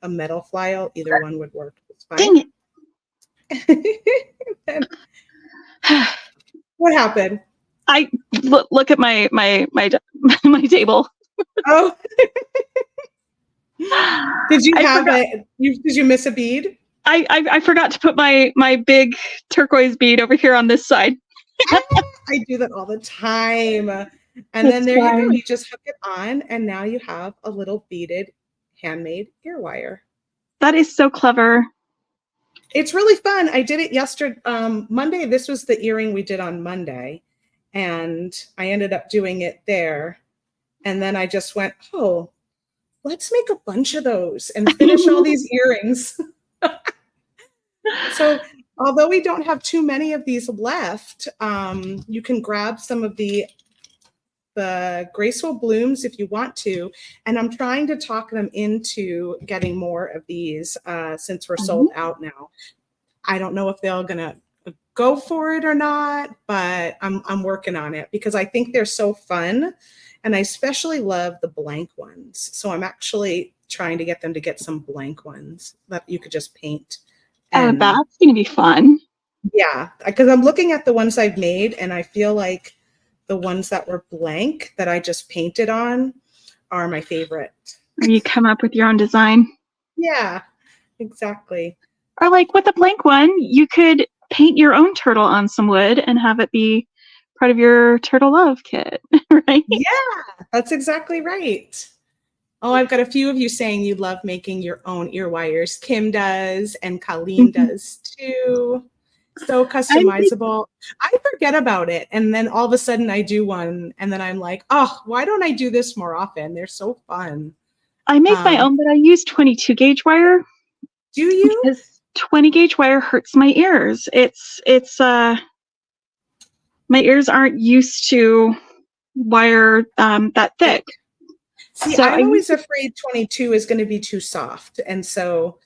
a metal file. Either one would work. It's Dang fine. What happened? I look at my my table. Oh, did you I have forgot. did you miss a bead? I forgot to put my big turquoise bead over here on this side. I do that all the time. And then That's there you go. fine. You just hook it on, and now you have a little beaded handmade ear wire. That is so clever. It's really fun. I did it yesterday, Monday. This was the earring we did on Monday, and I ended up doing it there. And then I just went, oh, let's make a bunch of those and finish all these earrings. So although we don't have too many of these left, you can grab some of the graceful blooms if you want to. And I'm trying to talk them into getting more of these since we're sold out now. I don't know if they're gonna go for it or not, but I'm working on it because I think they're so fun. And I especially love the blank ones. So I'm actually trying to get them to get some blank ones that you could just paint. Oh, that's going to be fun. Yeah, because I'm looking at the ones I've made and I feel like the ones that were blank that I just painted on are my favorite. Or you come up with your own design. Yeah, exactly. Or like with a blank one, you could paint your own turtle on some wood and have it be part of your turtle love kit, right? Yeah, that's exactly right. Oh, I've got a few of you saying you love making your own ear wires. Kim does, and Colleen does too. So customizable. I forget about it. And then all of a sudden I do one. And then I'm like, oh, why don't I do this more often? They're so fun. I make my own, but I use 22 gauge wire. Do you? Because 20 gauge wire hurts my ears. My ears aren't used to wire that thick. See, so I'm always afraid 22 is going to be too soft. And so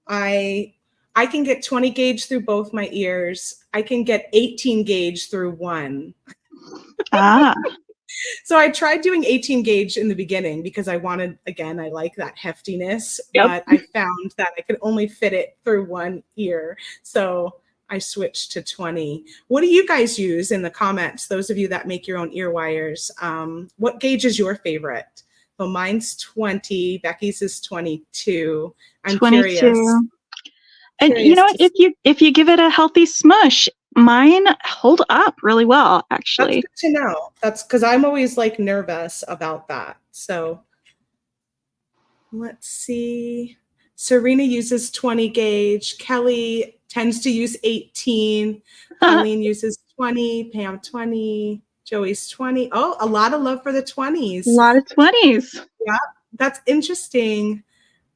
I can get 20 gauge through both my ears. I can get 18 gauge through one. So I tried doing 18 gauge in the beginning because I wanted, again, I like that heftiness, but I found that I could only fit it through one ear. So I switched to 20. What do you guys use in the comments? Those of you that make your own ear wires, what gauge is your favorite? Well, mine's 20. Becky's is 22. I'm 22. Curious. And you know what? If you give it a healthy smush, mine hold up really well, actually. That's good to know. That's because I'm always like nervous about that. So let's see. Serena uses 20 gauge. Kelly tends to use 18. Colleen uses 20. Pam 20. Joey's 20. Oh, a lot of love for the 20s. A lot of 20s. Yeah, that's interesting.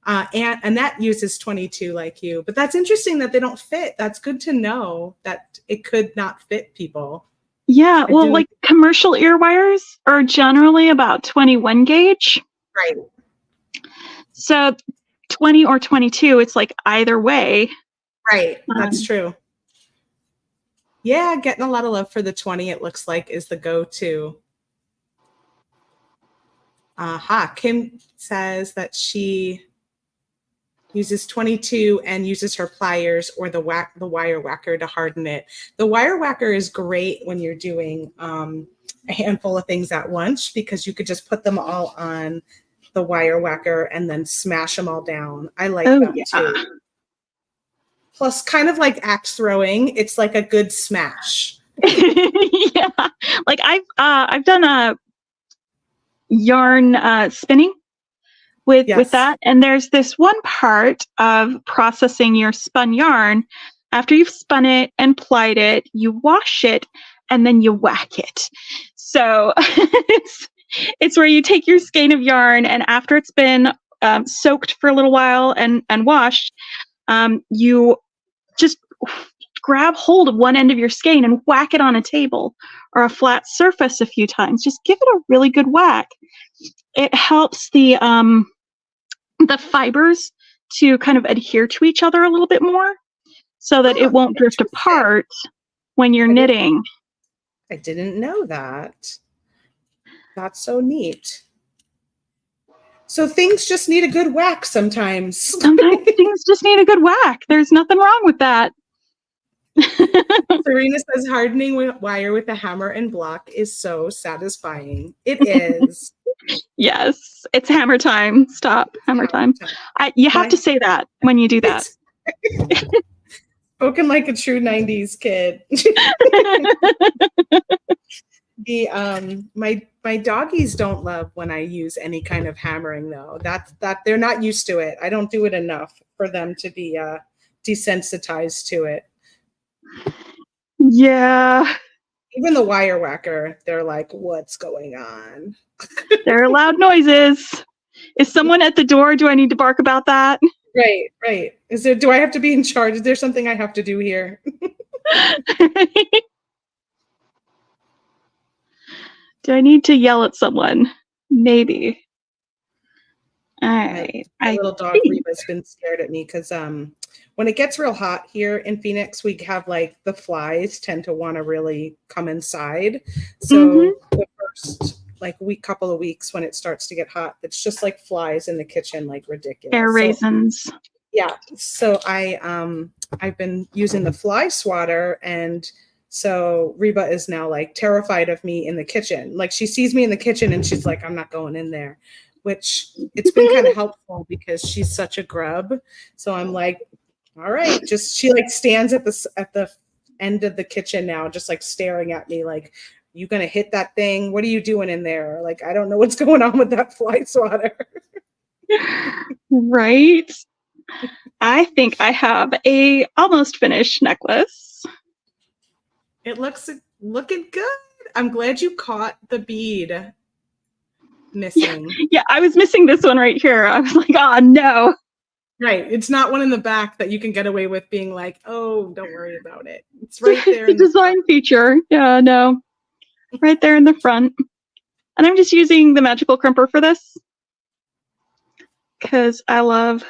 And Annette uses 22 like you, but that's interesting that they don't fit. That's good to know that it could not fit people. Yeah, well, like commercial ear wires are generally about 21 gauge. Right. So 20 or 22, it's like either way. Right, that's true. Yeah, getting a lot of love for the 20, it looks like, is the go-to. Kim says that she uses 22 and uses her pliers or the wire whacker to harden it. The wire whacker is great when you're doing a handful of things at once because you could just put them all on the wire whacker and then smash them all down. I like that too. Plus, kind of like axe throwing, it's like a good smash. Yeah, like I've done a yarn spinning with that, and there's this one part of processing your spun yarn. After you've spun it and plied it, you wash it and then you whack it. So it's where you take your skein of yarn, and after it's been soaked for a little while and washed, you just grab hold of one end of your skein and whack it on a table or a flat surface a few times. Just give it a really good whack. It helps the fibers to kind of adhere to each other a little bit more so that it won't drift apart when you're knitting. I didn't know that. That's so neat. So things just need a good whack sometimes. Sometimes things just need a good whack. There's nothing wrong with that. Serena says hardening wire with a hammer and block is so satisfying. It is. Yes, it's hammer time. Stop, hammer time. You have to say that when you do that. Spoken like a true 90s kid. My doggies don't love when I use any kind of hammering though. That they're not used to it. I don't do it enough for them to be desensitized to it. Yeah. Even the wire whacker, they're like, what's going on? There are loud noises. Is someone at the door? Do I need to bark about that? Right. Do I have to be in charge? Is there something I have to do here? Do I need to yell at someone? Maybe. All right. My little dog Reba's been scared at me because when it gets real hot here in Phoenix, we have like the flies tend to want to really come inside. So the first couple of weeks when it starts to get hot, it's just like flies in the kitchen, like ridiculous. Air raisins. Yeah. So I've been using the fly swatter, and so Reba is now like terrified of me in the kitchen. Like she sees me in the kitchen and she's like, I'm not going in there, which it's been kind of helpful because she's such a grub. So I'm like, all right, she like stands at the end of the kitchen now, just like staring at me like, you gonna hit that thing? What are you doing in there? Like, I don't know what's going on with that fly swatter. Right. I think I have a almost finished necklace. It looking good. I'm glad you caught the bead missing. Yeah, I was missing this one right here. I was like, oh no. Right. It's not one in the back that you can get away with being like, oh, don't worry about it. It's right there. It's a design feature. Yeah, no. Right there in the front. And I'm just using the magical crimper for this because I love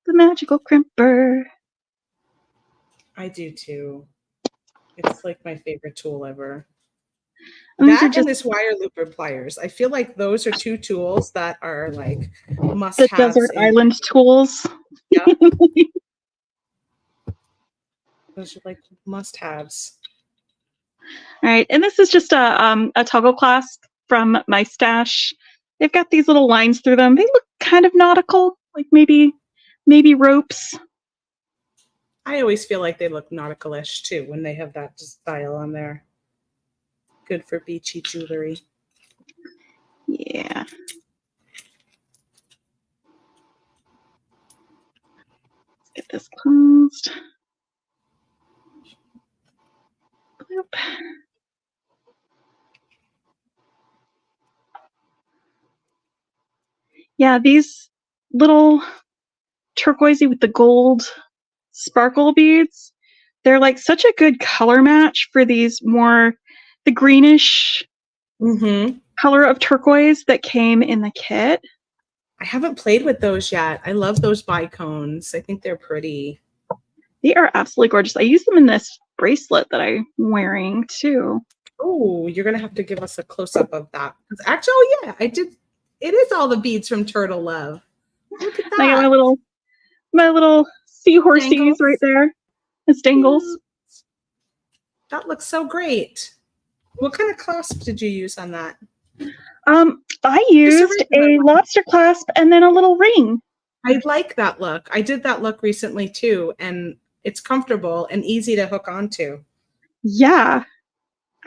the magical crimper. I do too. It's like my favorite tool ever. And that and this wire looper pliers. I feel like those are two tools that are like must-haves. The desert island tools. Yeah. Those are like must-haves. All right, and this is just a toggle clasp from my stash. They've got these little lines through them. They look kind of nautical, like maybe ropes. I always feel like they look nautical-ish too when they have that style on there. Good for beachy jewelry. Yeah. Let's get this closed. Bloop. Yeah, these little turquoisey with the gold sparkle beads, they're like such a good color match for these more the greenish color of turquoise that came in the kit. I haven't played with those yet. I love those bicones. I think they're pretty. They are absolutely gorgeous. I use them in this bracelet that I'm wearing too. Oh, you're gonna have to give us a close-up of that. Actually, oh yeah, I did. It is all the beads from Turtle Love. Look at that. I got my little seahorses right there. It's dangles. That looks so great. What kind of clasp did you use on that? I used a lobster clasp and then a little ring. I like that look. I did that look recently too, and it's comfortable and easy to hook onto. Yeah.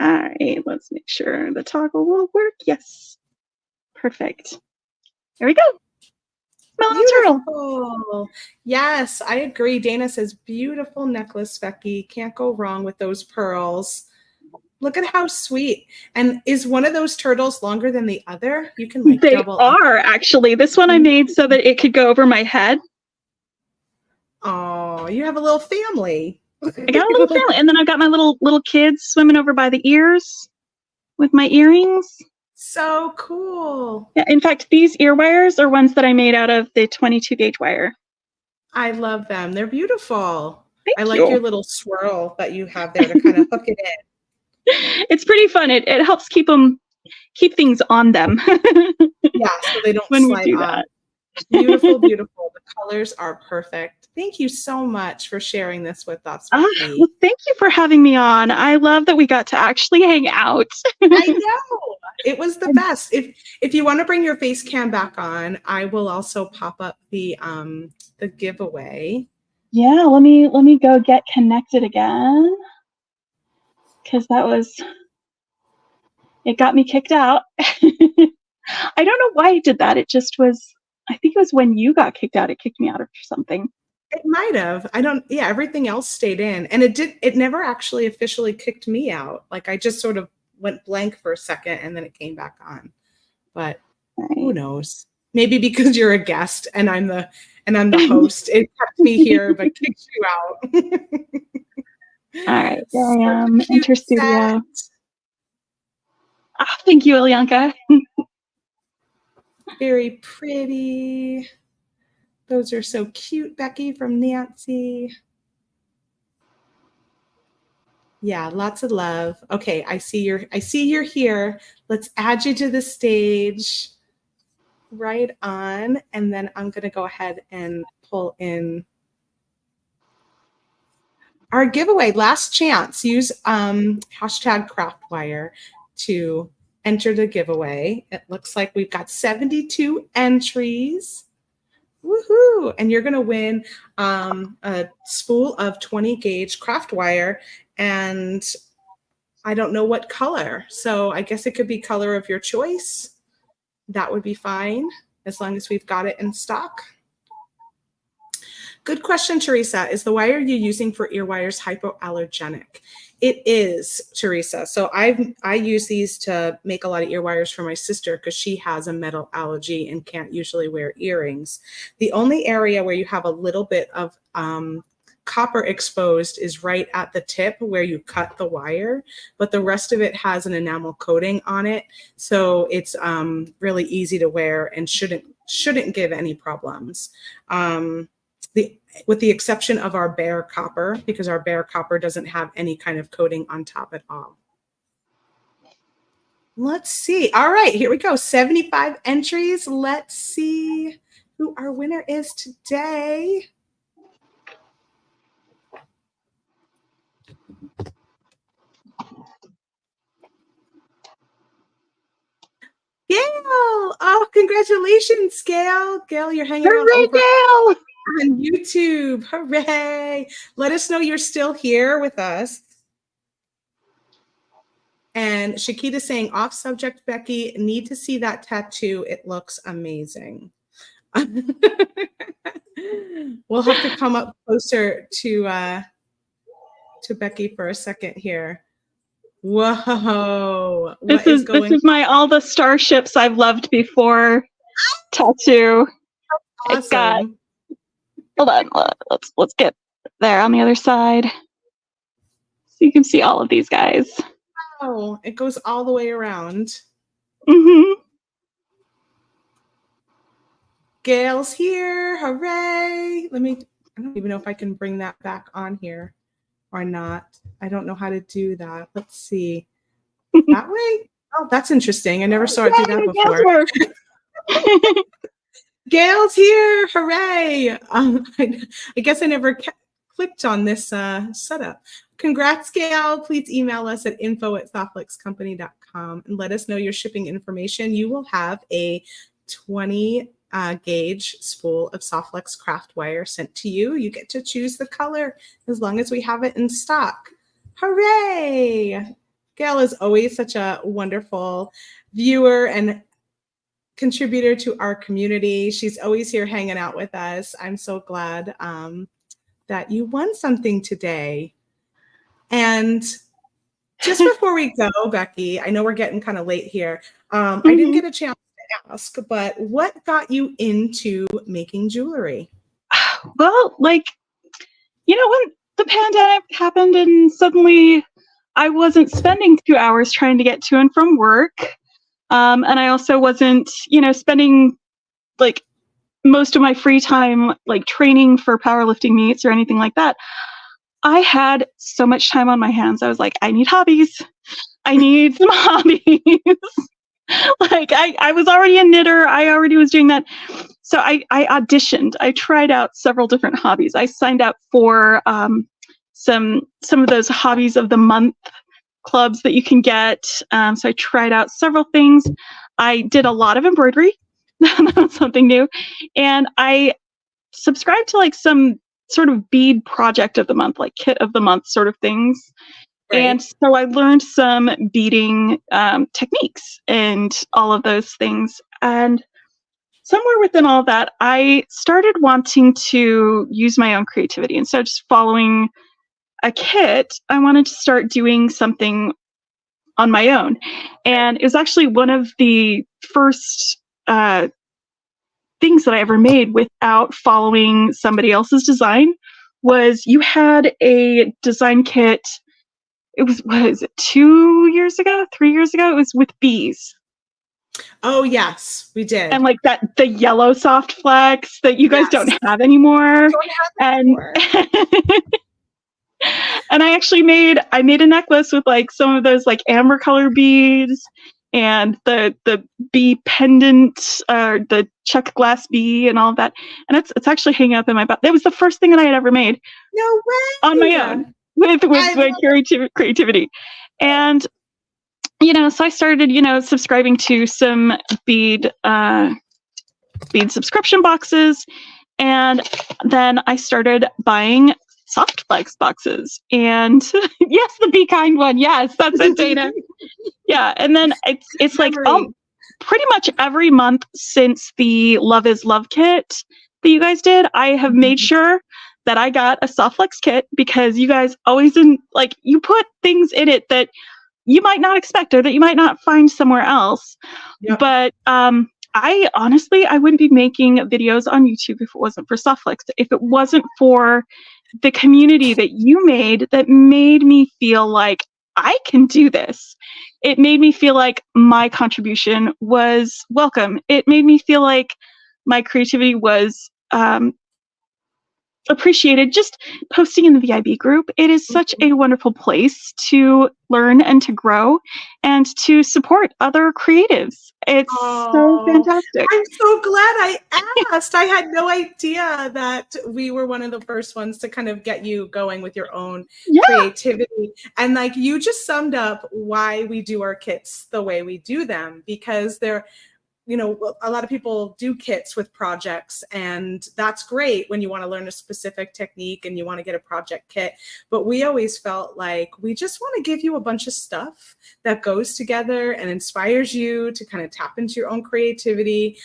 All right, let's make sure the toggle will work. Yes. Perfect. There we go. Beautiful. Yes, I agree. Dana says, beautiful necklace, Becky. Can't go wrong with those pearls. Look at how sweet. And is one of those turtles longer than the other? You can like double. They are actually. This one I made so that it could go over my head. Oh, you have a little family. I got a little family. And then I've got my little kids swimming over by the ears with my earrings. So cool. Yeah, in fact, these ear wires are ones that I made out of the 22 gauge wire. I love them. They're beautiful. I like your little swirl that you have there to kind of hook it in. It's pretty fun. It helps keep them keep things on them Yeah, so they don't when we slide do off. that. Beautiful, beautiful. The colors are perfect. Thank you so much for sharing this with us, Well, Becky. thank you for having me on. I love that we got to actually hang out. I know. It was the best. If you want to bring your face cam back on, I will also pop up the giveaway. Yeah, let me go get connected again, because it got me kicked out. I don't know why it did that. It just was, I think it was when you got kicked out, it kicked me out or something. It might have. I don't, yeah, everything else stayed in. And it never actually officially kicked me out. Like I just sort of went blank for a second and then it came back on. But who Right. knows? Maybe because you're a guest and I'm the host, it kept me here but kicked you out. All right, there I So am, cute Enter set. Studio. Ah, thank you, Ilyanka. Very pretty. Those are so cute, Becky, from Nancy. Yeah, lots of love. Okay, I see you're here. Let's add you to the stage. Right on. And then I'm going to go ahead and pull in our giveaway. Last chance. Use hashtag craftwire to enter the giveaway. It looks like we've got 72 entries. Woohoo! And you're going to win a spool of 20 gauge craft wire, and I don't know what color. So I guess it could be color of your choice. That would be fine as long as we've got it in stock. Good question, Teresa. Is the wire you're using for ear wires hypoallergenic? It is, Teresa. So I use these to make a lot of ear wires for my sister because she has a metal allergy and can't usually wear earrings. The only area where you have a little bit of copper exposed is right at the tip where you cut the wire, but the rest of it has an enamel coating on it. So it's really easy to wear and shouldn't give any problems. With the exception of our bare copper, because our bare copper doesn't have any kind of coating on top at all. Let's see. All right, here we go. 75 entries. Let's see who our winner is today. Gail. Oh, congratulations, Gail. Gail, you're hanging out Hooray, over Gail! on YouTube. Hooray. Let us know you're still here with us. And Shakita's saying, off subject, Becky, need to see that tattoo. It looks amazing. We'll have to come up closer to Becky for a second here. Whoa. This is my all the starships I've loved before tattoo. Awesome. It's got, hold on, let's get there on the other side. So you can see all of these guys. Oh, it goes all the way around. Mm-hmm. Gail's here. Hooray. I don't even know if I can bring that back on here or not. I don't know how to do that. Let's see. That way? Oh, that's interesting. I never saw it do that before. Gail's here. Hooray. I guess I never clicked on this setup. Congrats, Gail. Please email us at info@softflexcompany.com and let us know your shipping information. You will have a 20 gauge spool of Softflex craft wire sent to you. You get to choose the color as long as we have it in stock. Hooray! Gail is always such a wonderful viewer and contributor to our community. She's always here hanging out with us. I'm so glad that you won something today. And just before we go, Becky, I know we're getting kind of late here. I didn't get a chance to ask, but what got you into making jewelry? Well, like, when the pandemic happened and suddenly I wasn't spending 2 hours trying to get to and from work. And I also wasn't, spending like most of my free time like training for powerlifting meets or anything like that. I had so much time on my hands. I was like, I need hobbies. I need some hobbies. Like I was already a knitter. I already was doing that. So I auditioned. I tried out several different hobbies. I signed up for some of those hobbies of the month clubs that you can get. So I tried out several things. I did a lot of embroidery. That was something new. And I subscribed to like some sort of bead project of the month, like kit of the month sort of things. And Right. so I learned some beading techniques and all of those things. And somewhere within all that, I started wanting to use my own creativity. Instead of just following a kit, I wanted to start doing something on my own. And it was actually one of the first things that I ever made without following somebody else's design was you had a design kit. It was, what is it, 2 years ago, 3 years ago? It was with bees. Oh, yes, we And did. like that, the yellow soft flex that you guys don't Yes. have anymore. Don't have it And anymore. and I made a necklace with like some of those like amber color beads and the bee pendant, the check glass bee and all of that. And it's actually hanging up in my butt. That was the first thing that I had ever made No on my way. own with I my love creativity. And so I started, subscribing to some bead subscription boxes, and then I started buying soft flex boxes. And yes, the Be Kind one. Yes, that's it, Dana. Yeah, and then it's like memory. pretty much every month since the Love is Love kit that you guys did, I have made sure that I got a soft flex kit, because you guys always you put things in it that you might not expect or that you might not find somewhere else. Yep. But I honestly, I wouldn't be making videos on YouTube if it wasn't for Softflex. If it wasn't for the community that you made, that made me feel like I can do this. It made me feel like my contribution was welcome. It made me feel like my creativity was appreciated. Just posting in the VIB group, it is such a wonderful place to learn and to grow and to support other creatives. It's so Oh, fantastic. I'm so glad I asked. I had no idea that we were one of the first ones to kind of get you going with your own Yeah. creativity. And like you just summed up why we do our kits the way we do them, because they're, a lot of people do kits with projects, and that's great when you want to learn a specific technique and you want to get a project kit. But we always felt like we just want to give you a bunch of stuff that goes together and inspires you to kind of tap into your own creativity,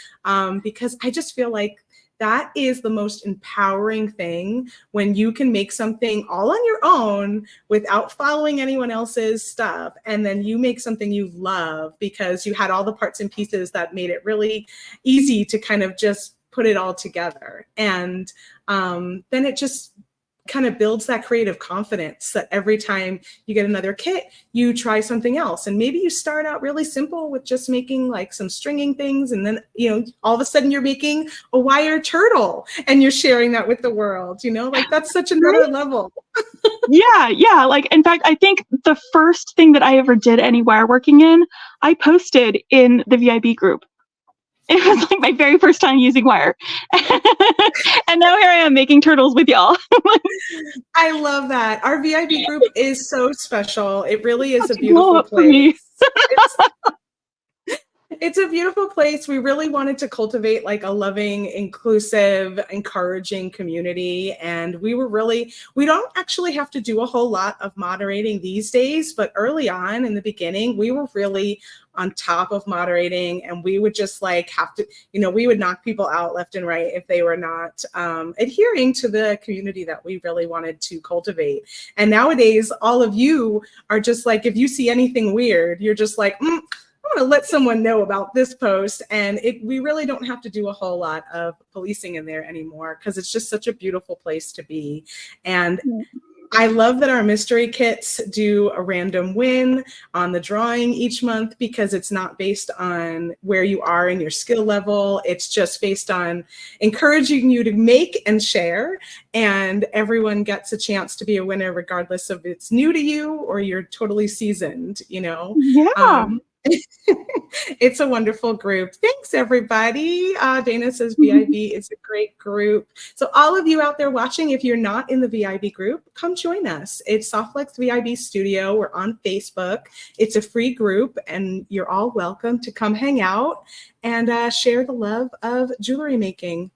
because I just feel like that is the most empowering thing, when you can make something all on your own without following anyone else's stuff, and then you make something you love because you had all the parts and pieces that made it really easy to kind of just put it all together. And then it just kind of builds that creative confidence that every time you get another kit, you try something else. And maybe you start out really simple with just making like some stringing things, and then, all of a sudden you're making a wire turtle and you're sharing that with the world, like that's such another level. Yeah. Like, in fact, I think the first thing that I ever did any wire working in, I posted in the VIB group. It was like my very first time using wire. And now here I am making turtles with y'all. I love that. Our VIB group is so special. It really is a Blow beautiful up for me. place. It's a beautiful place. We really wanted to cultivate like a loving, inclusive, encouraging community. And we don't actually have to do a whole lot of moderating these days, but early on in the beginning, we were really on top of moderating, and we would just like have to, we would knock people out left and right if they were not adhering to the community that we really wanted to cultivate. And nowadays, all of you are just like, if you see anything weird, you're just like, I want to let someone know about this post. And we really don't have to do a whole lot of policing in there anymore, because it's just such a beautiful place to be. And I love that our mystery kits do a random win on the drawing each month, because it's not based on where you are in your skill level. It's just based on encouraging you to make and share, and everyone gets a chance to be a winner regardless of it's new to you or you're totally seasoned, Yeah. It's a wonderful group. Thanks, everybody. Dana says VIB is a great group. So all of you out there watching, if you're not in the VIB group, come join us. It's Softflex VIB Studio. We're on Facebook. It's a free group, and you're all welcome to come hang out and share the love of jewelry making.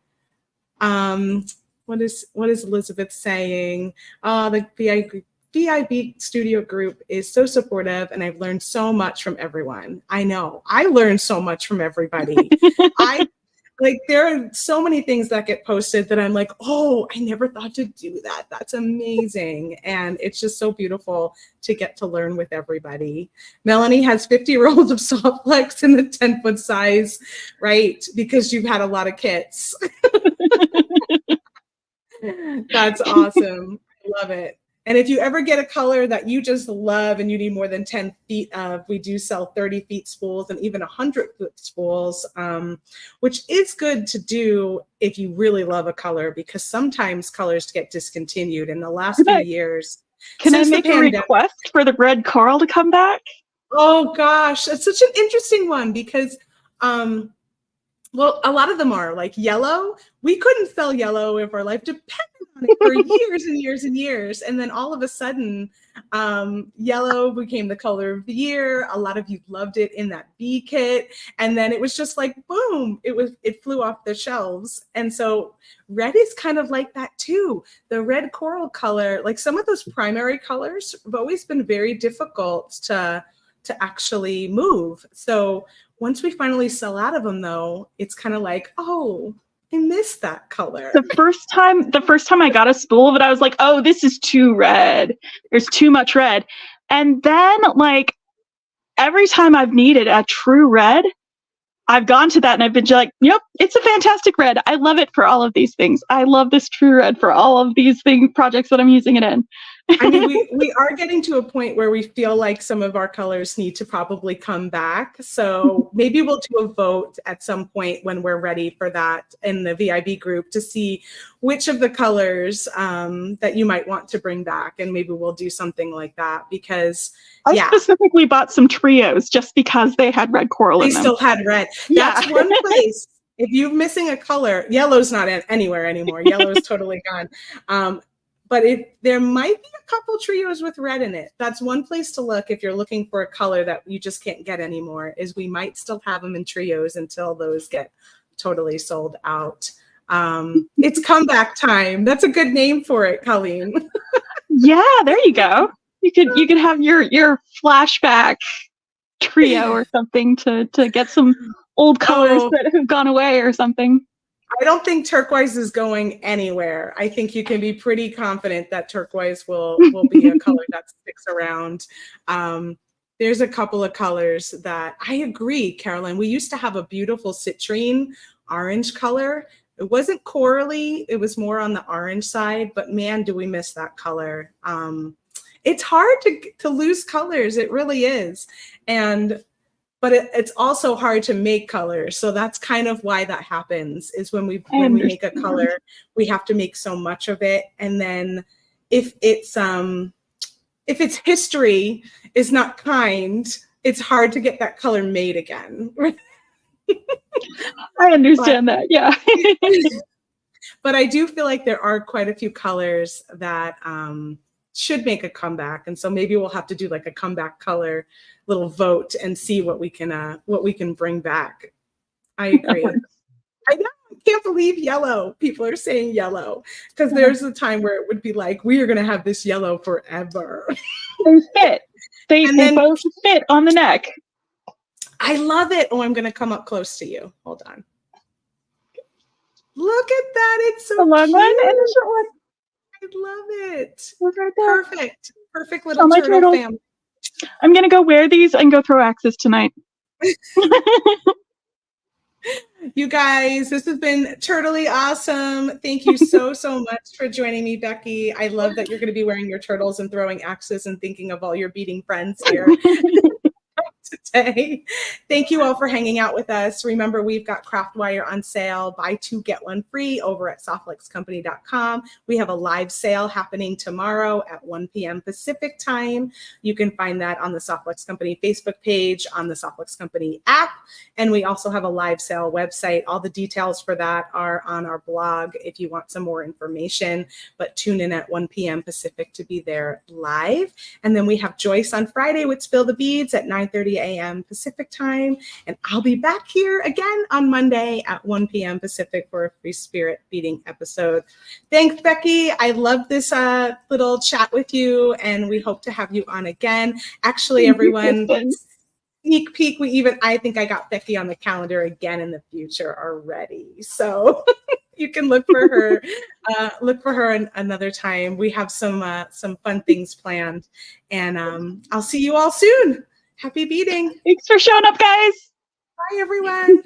What is Elizabeth saying? The VIB studio group is so supportive, and I've learned so much from everyone. I know I learned so much from everybody. There are so many things that get posted that I'm like, oh, I never thought to do that. That's amazing. And it's just so beautiful to get to learn with everybody. Melanie has 50 rolls of Softflex in the 10-foot size, right? Because you've had a lot of kits. That's awesome. I love it. And if you ever get a color that you just love and you need more than 10 feet of, we do sell 30 feet spools and even 100-foot spools, which is good to do if you really love a color, because sometimes colors get discontinued in the last few years. Can I make a request for the red coral to come back? Oh gosh, it's such an interesting one because well, a lot of them are like yellow. We couldn't sell yellow if our life depended on it for years and years and years. And then all of a sudden, yellow became the color of the year. A lot of you loved it in that bee kit. And then it was just like, boom, it flew off the shelves. And so red is kind of like that too. The red coral color, like some of those primary colors have always been very difficult to actually move. So once we finally sell out of them, though, it's kind of like, oh, I miss that color. The first time I got a spool of it, I was like, oh, this is too red. There's too much red. And then, like, every time I've needed a true red, I've gone to that and I've been like, yep, it's a fantastic red. I love it for all of these things. I love this true red for all of these projects that I'm using it in. I mean, we are getting to a point where we feel like some of our colors need to probably come back. So maybe we'll do a vote at some point when we're ready for that in the VIB group to see which of the colors that you might want to bring back. And maybe we'll do something like that because I specifically bought some trios just because they had red coral in them. They still had red. That's one place. If you're missing a color, yellow's not anywhere anymore. Yellow is totally gone. But there might be a couple trios with red in it. That's one place to look if you're looking for a color that you just can't get anymore, is we might still have them in trios until those get totally sold out. It's comeback time. That's a good name for it, Colleen. Yeah, there you go. You could have your flashback trio or something to get some old colors that have gone away or something. I don't think turquoise is going anywhere. I think you can be pretty confident that turquoise will be a color that sticks around. There's a couple of colors that I agree, Carolyn. We used to have a beautiful citrine orange color. It wasn't corally, it was more on the orange side, but man, do we miss that color. It's hard to lose colors, it really is. But it's also hard to make colors. So that's kind of why that happens, is when we make a color, we have to make so much of it. And then if its history is not kind, it's hard to get that color made again. I understand that, yeah. But I do feel like there are quite a few colors that should make a comeback. And so maybe we'll have to do like a comeback color little vote and see what we can bring back. I agree. I can't believe yellow. People are saying yellow because there's a time where it would be like, we are going to have this yellow forever. They fit. They both fit on the neck. I love it. Oh, I'm going to come up close to you. Hold on. Look at that. It's so a long cute. one and a short one. I love it. Look right there. Perfect. Perfect little turtle family. I'm going to go wear these and go throw axes tonight. You guys, this has been totally awesome. Thank you so much for joining me, Becky. I love that you're going to be wearing your turtles and throwing axes and thinking of all your beading friends here. today. Thank you all for hanging out with us. Remember, we've got craft wire on sale, buy two, get one free over at softflexcompany.com. We have a live sale happening tomorrow at 1 p.m. Pacific time. You can find that on the Softflex Company Facebook page, on the Softflex Company app. And we also have a live sale website. All the details for that are on our blog if you want some more information, but tune in at 1 p.m. Pacific to be there live. And then we have Joyce on Friday with Spill the Beads at 9:30 a.m. Pacific time. And I'll be back here again on Monday at 1 p.m. Pacific for a Free Spirit Beading episode. Thanks, Becky. I love this little chat with you, and we hope to have you on again. Actually, everyone, sneak peek, I think I got Becky on the calendar again in the future already. So you can look for her another time. We have some fun things planned, and I'll see you all soon. Happy beading. Thanks for showing up, guys. Bye, everyone.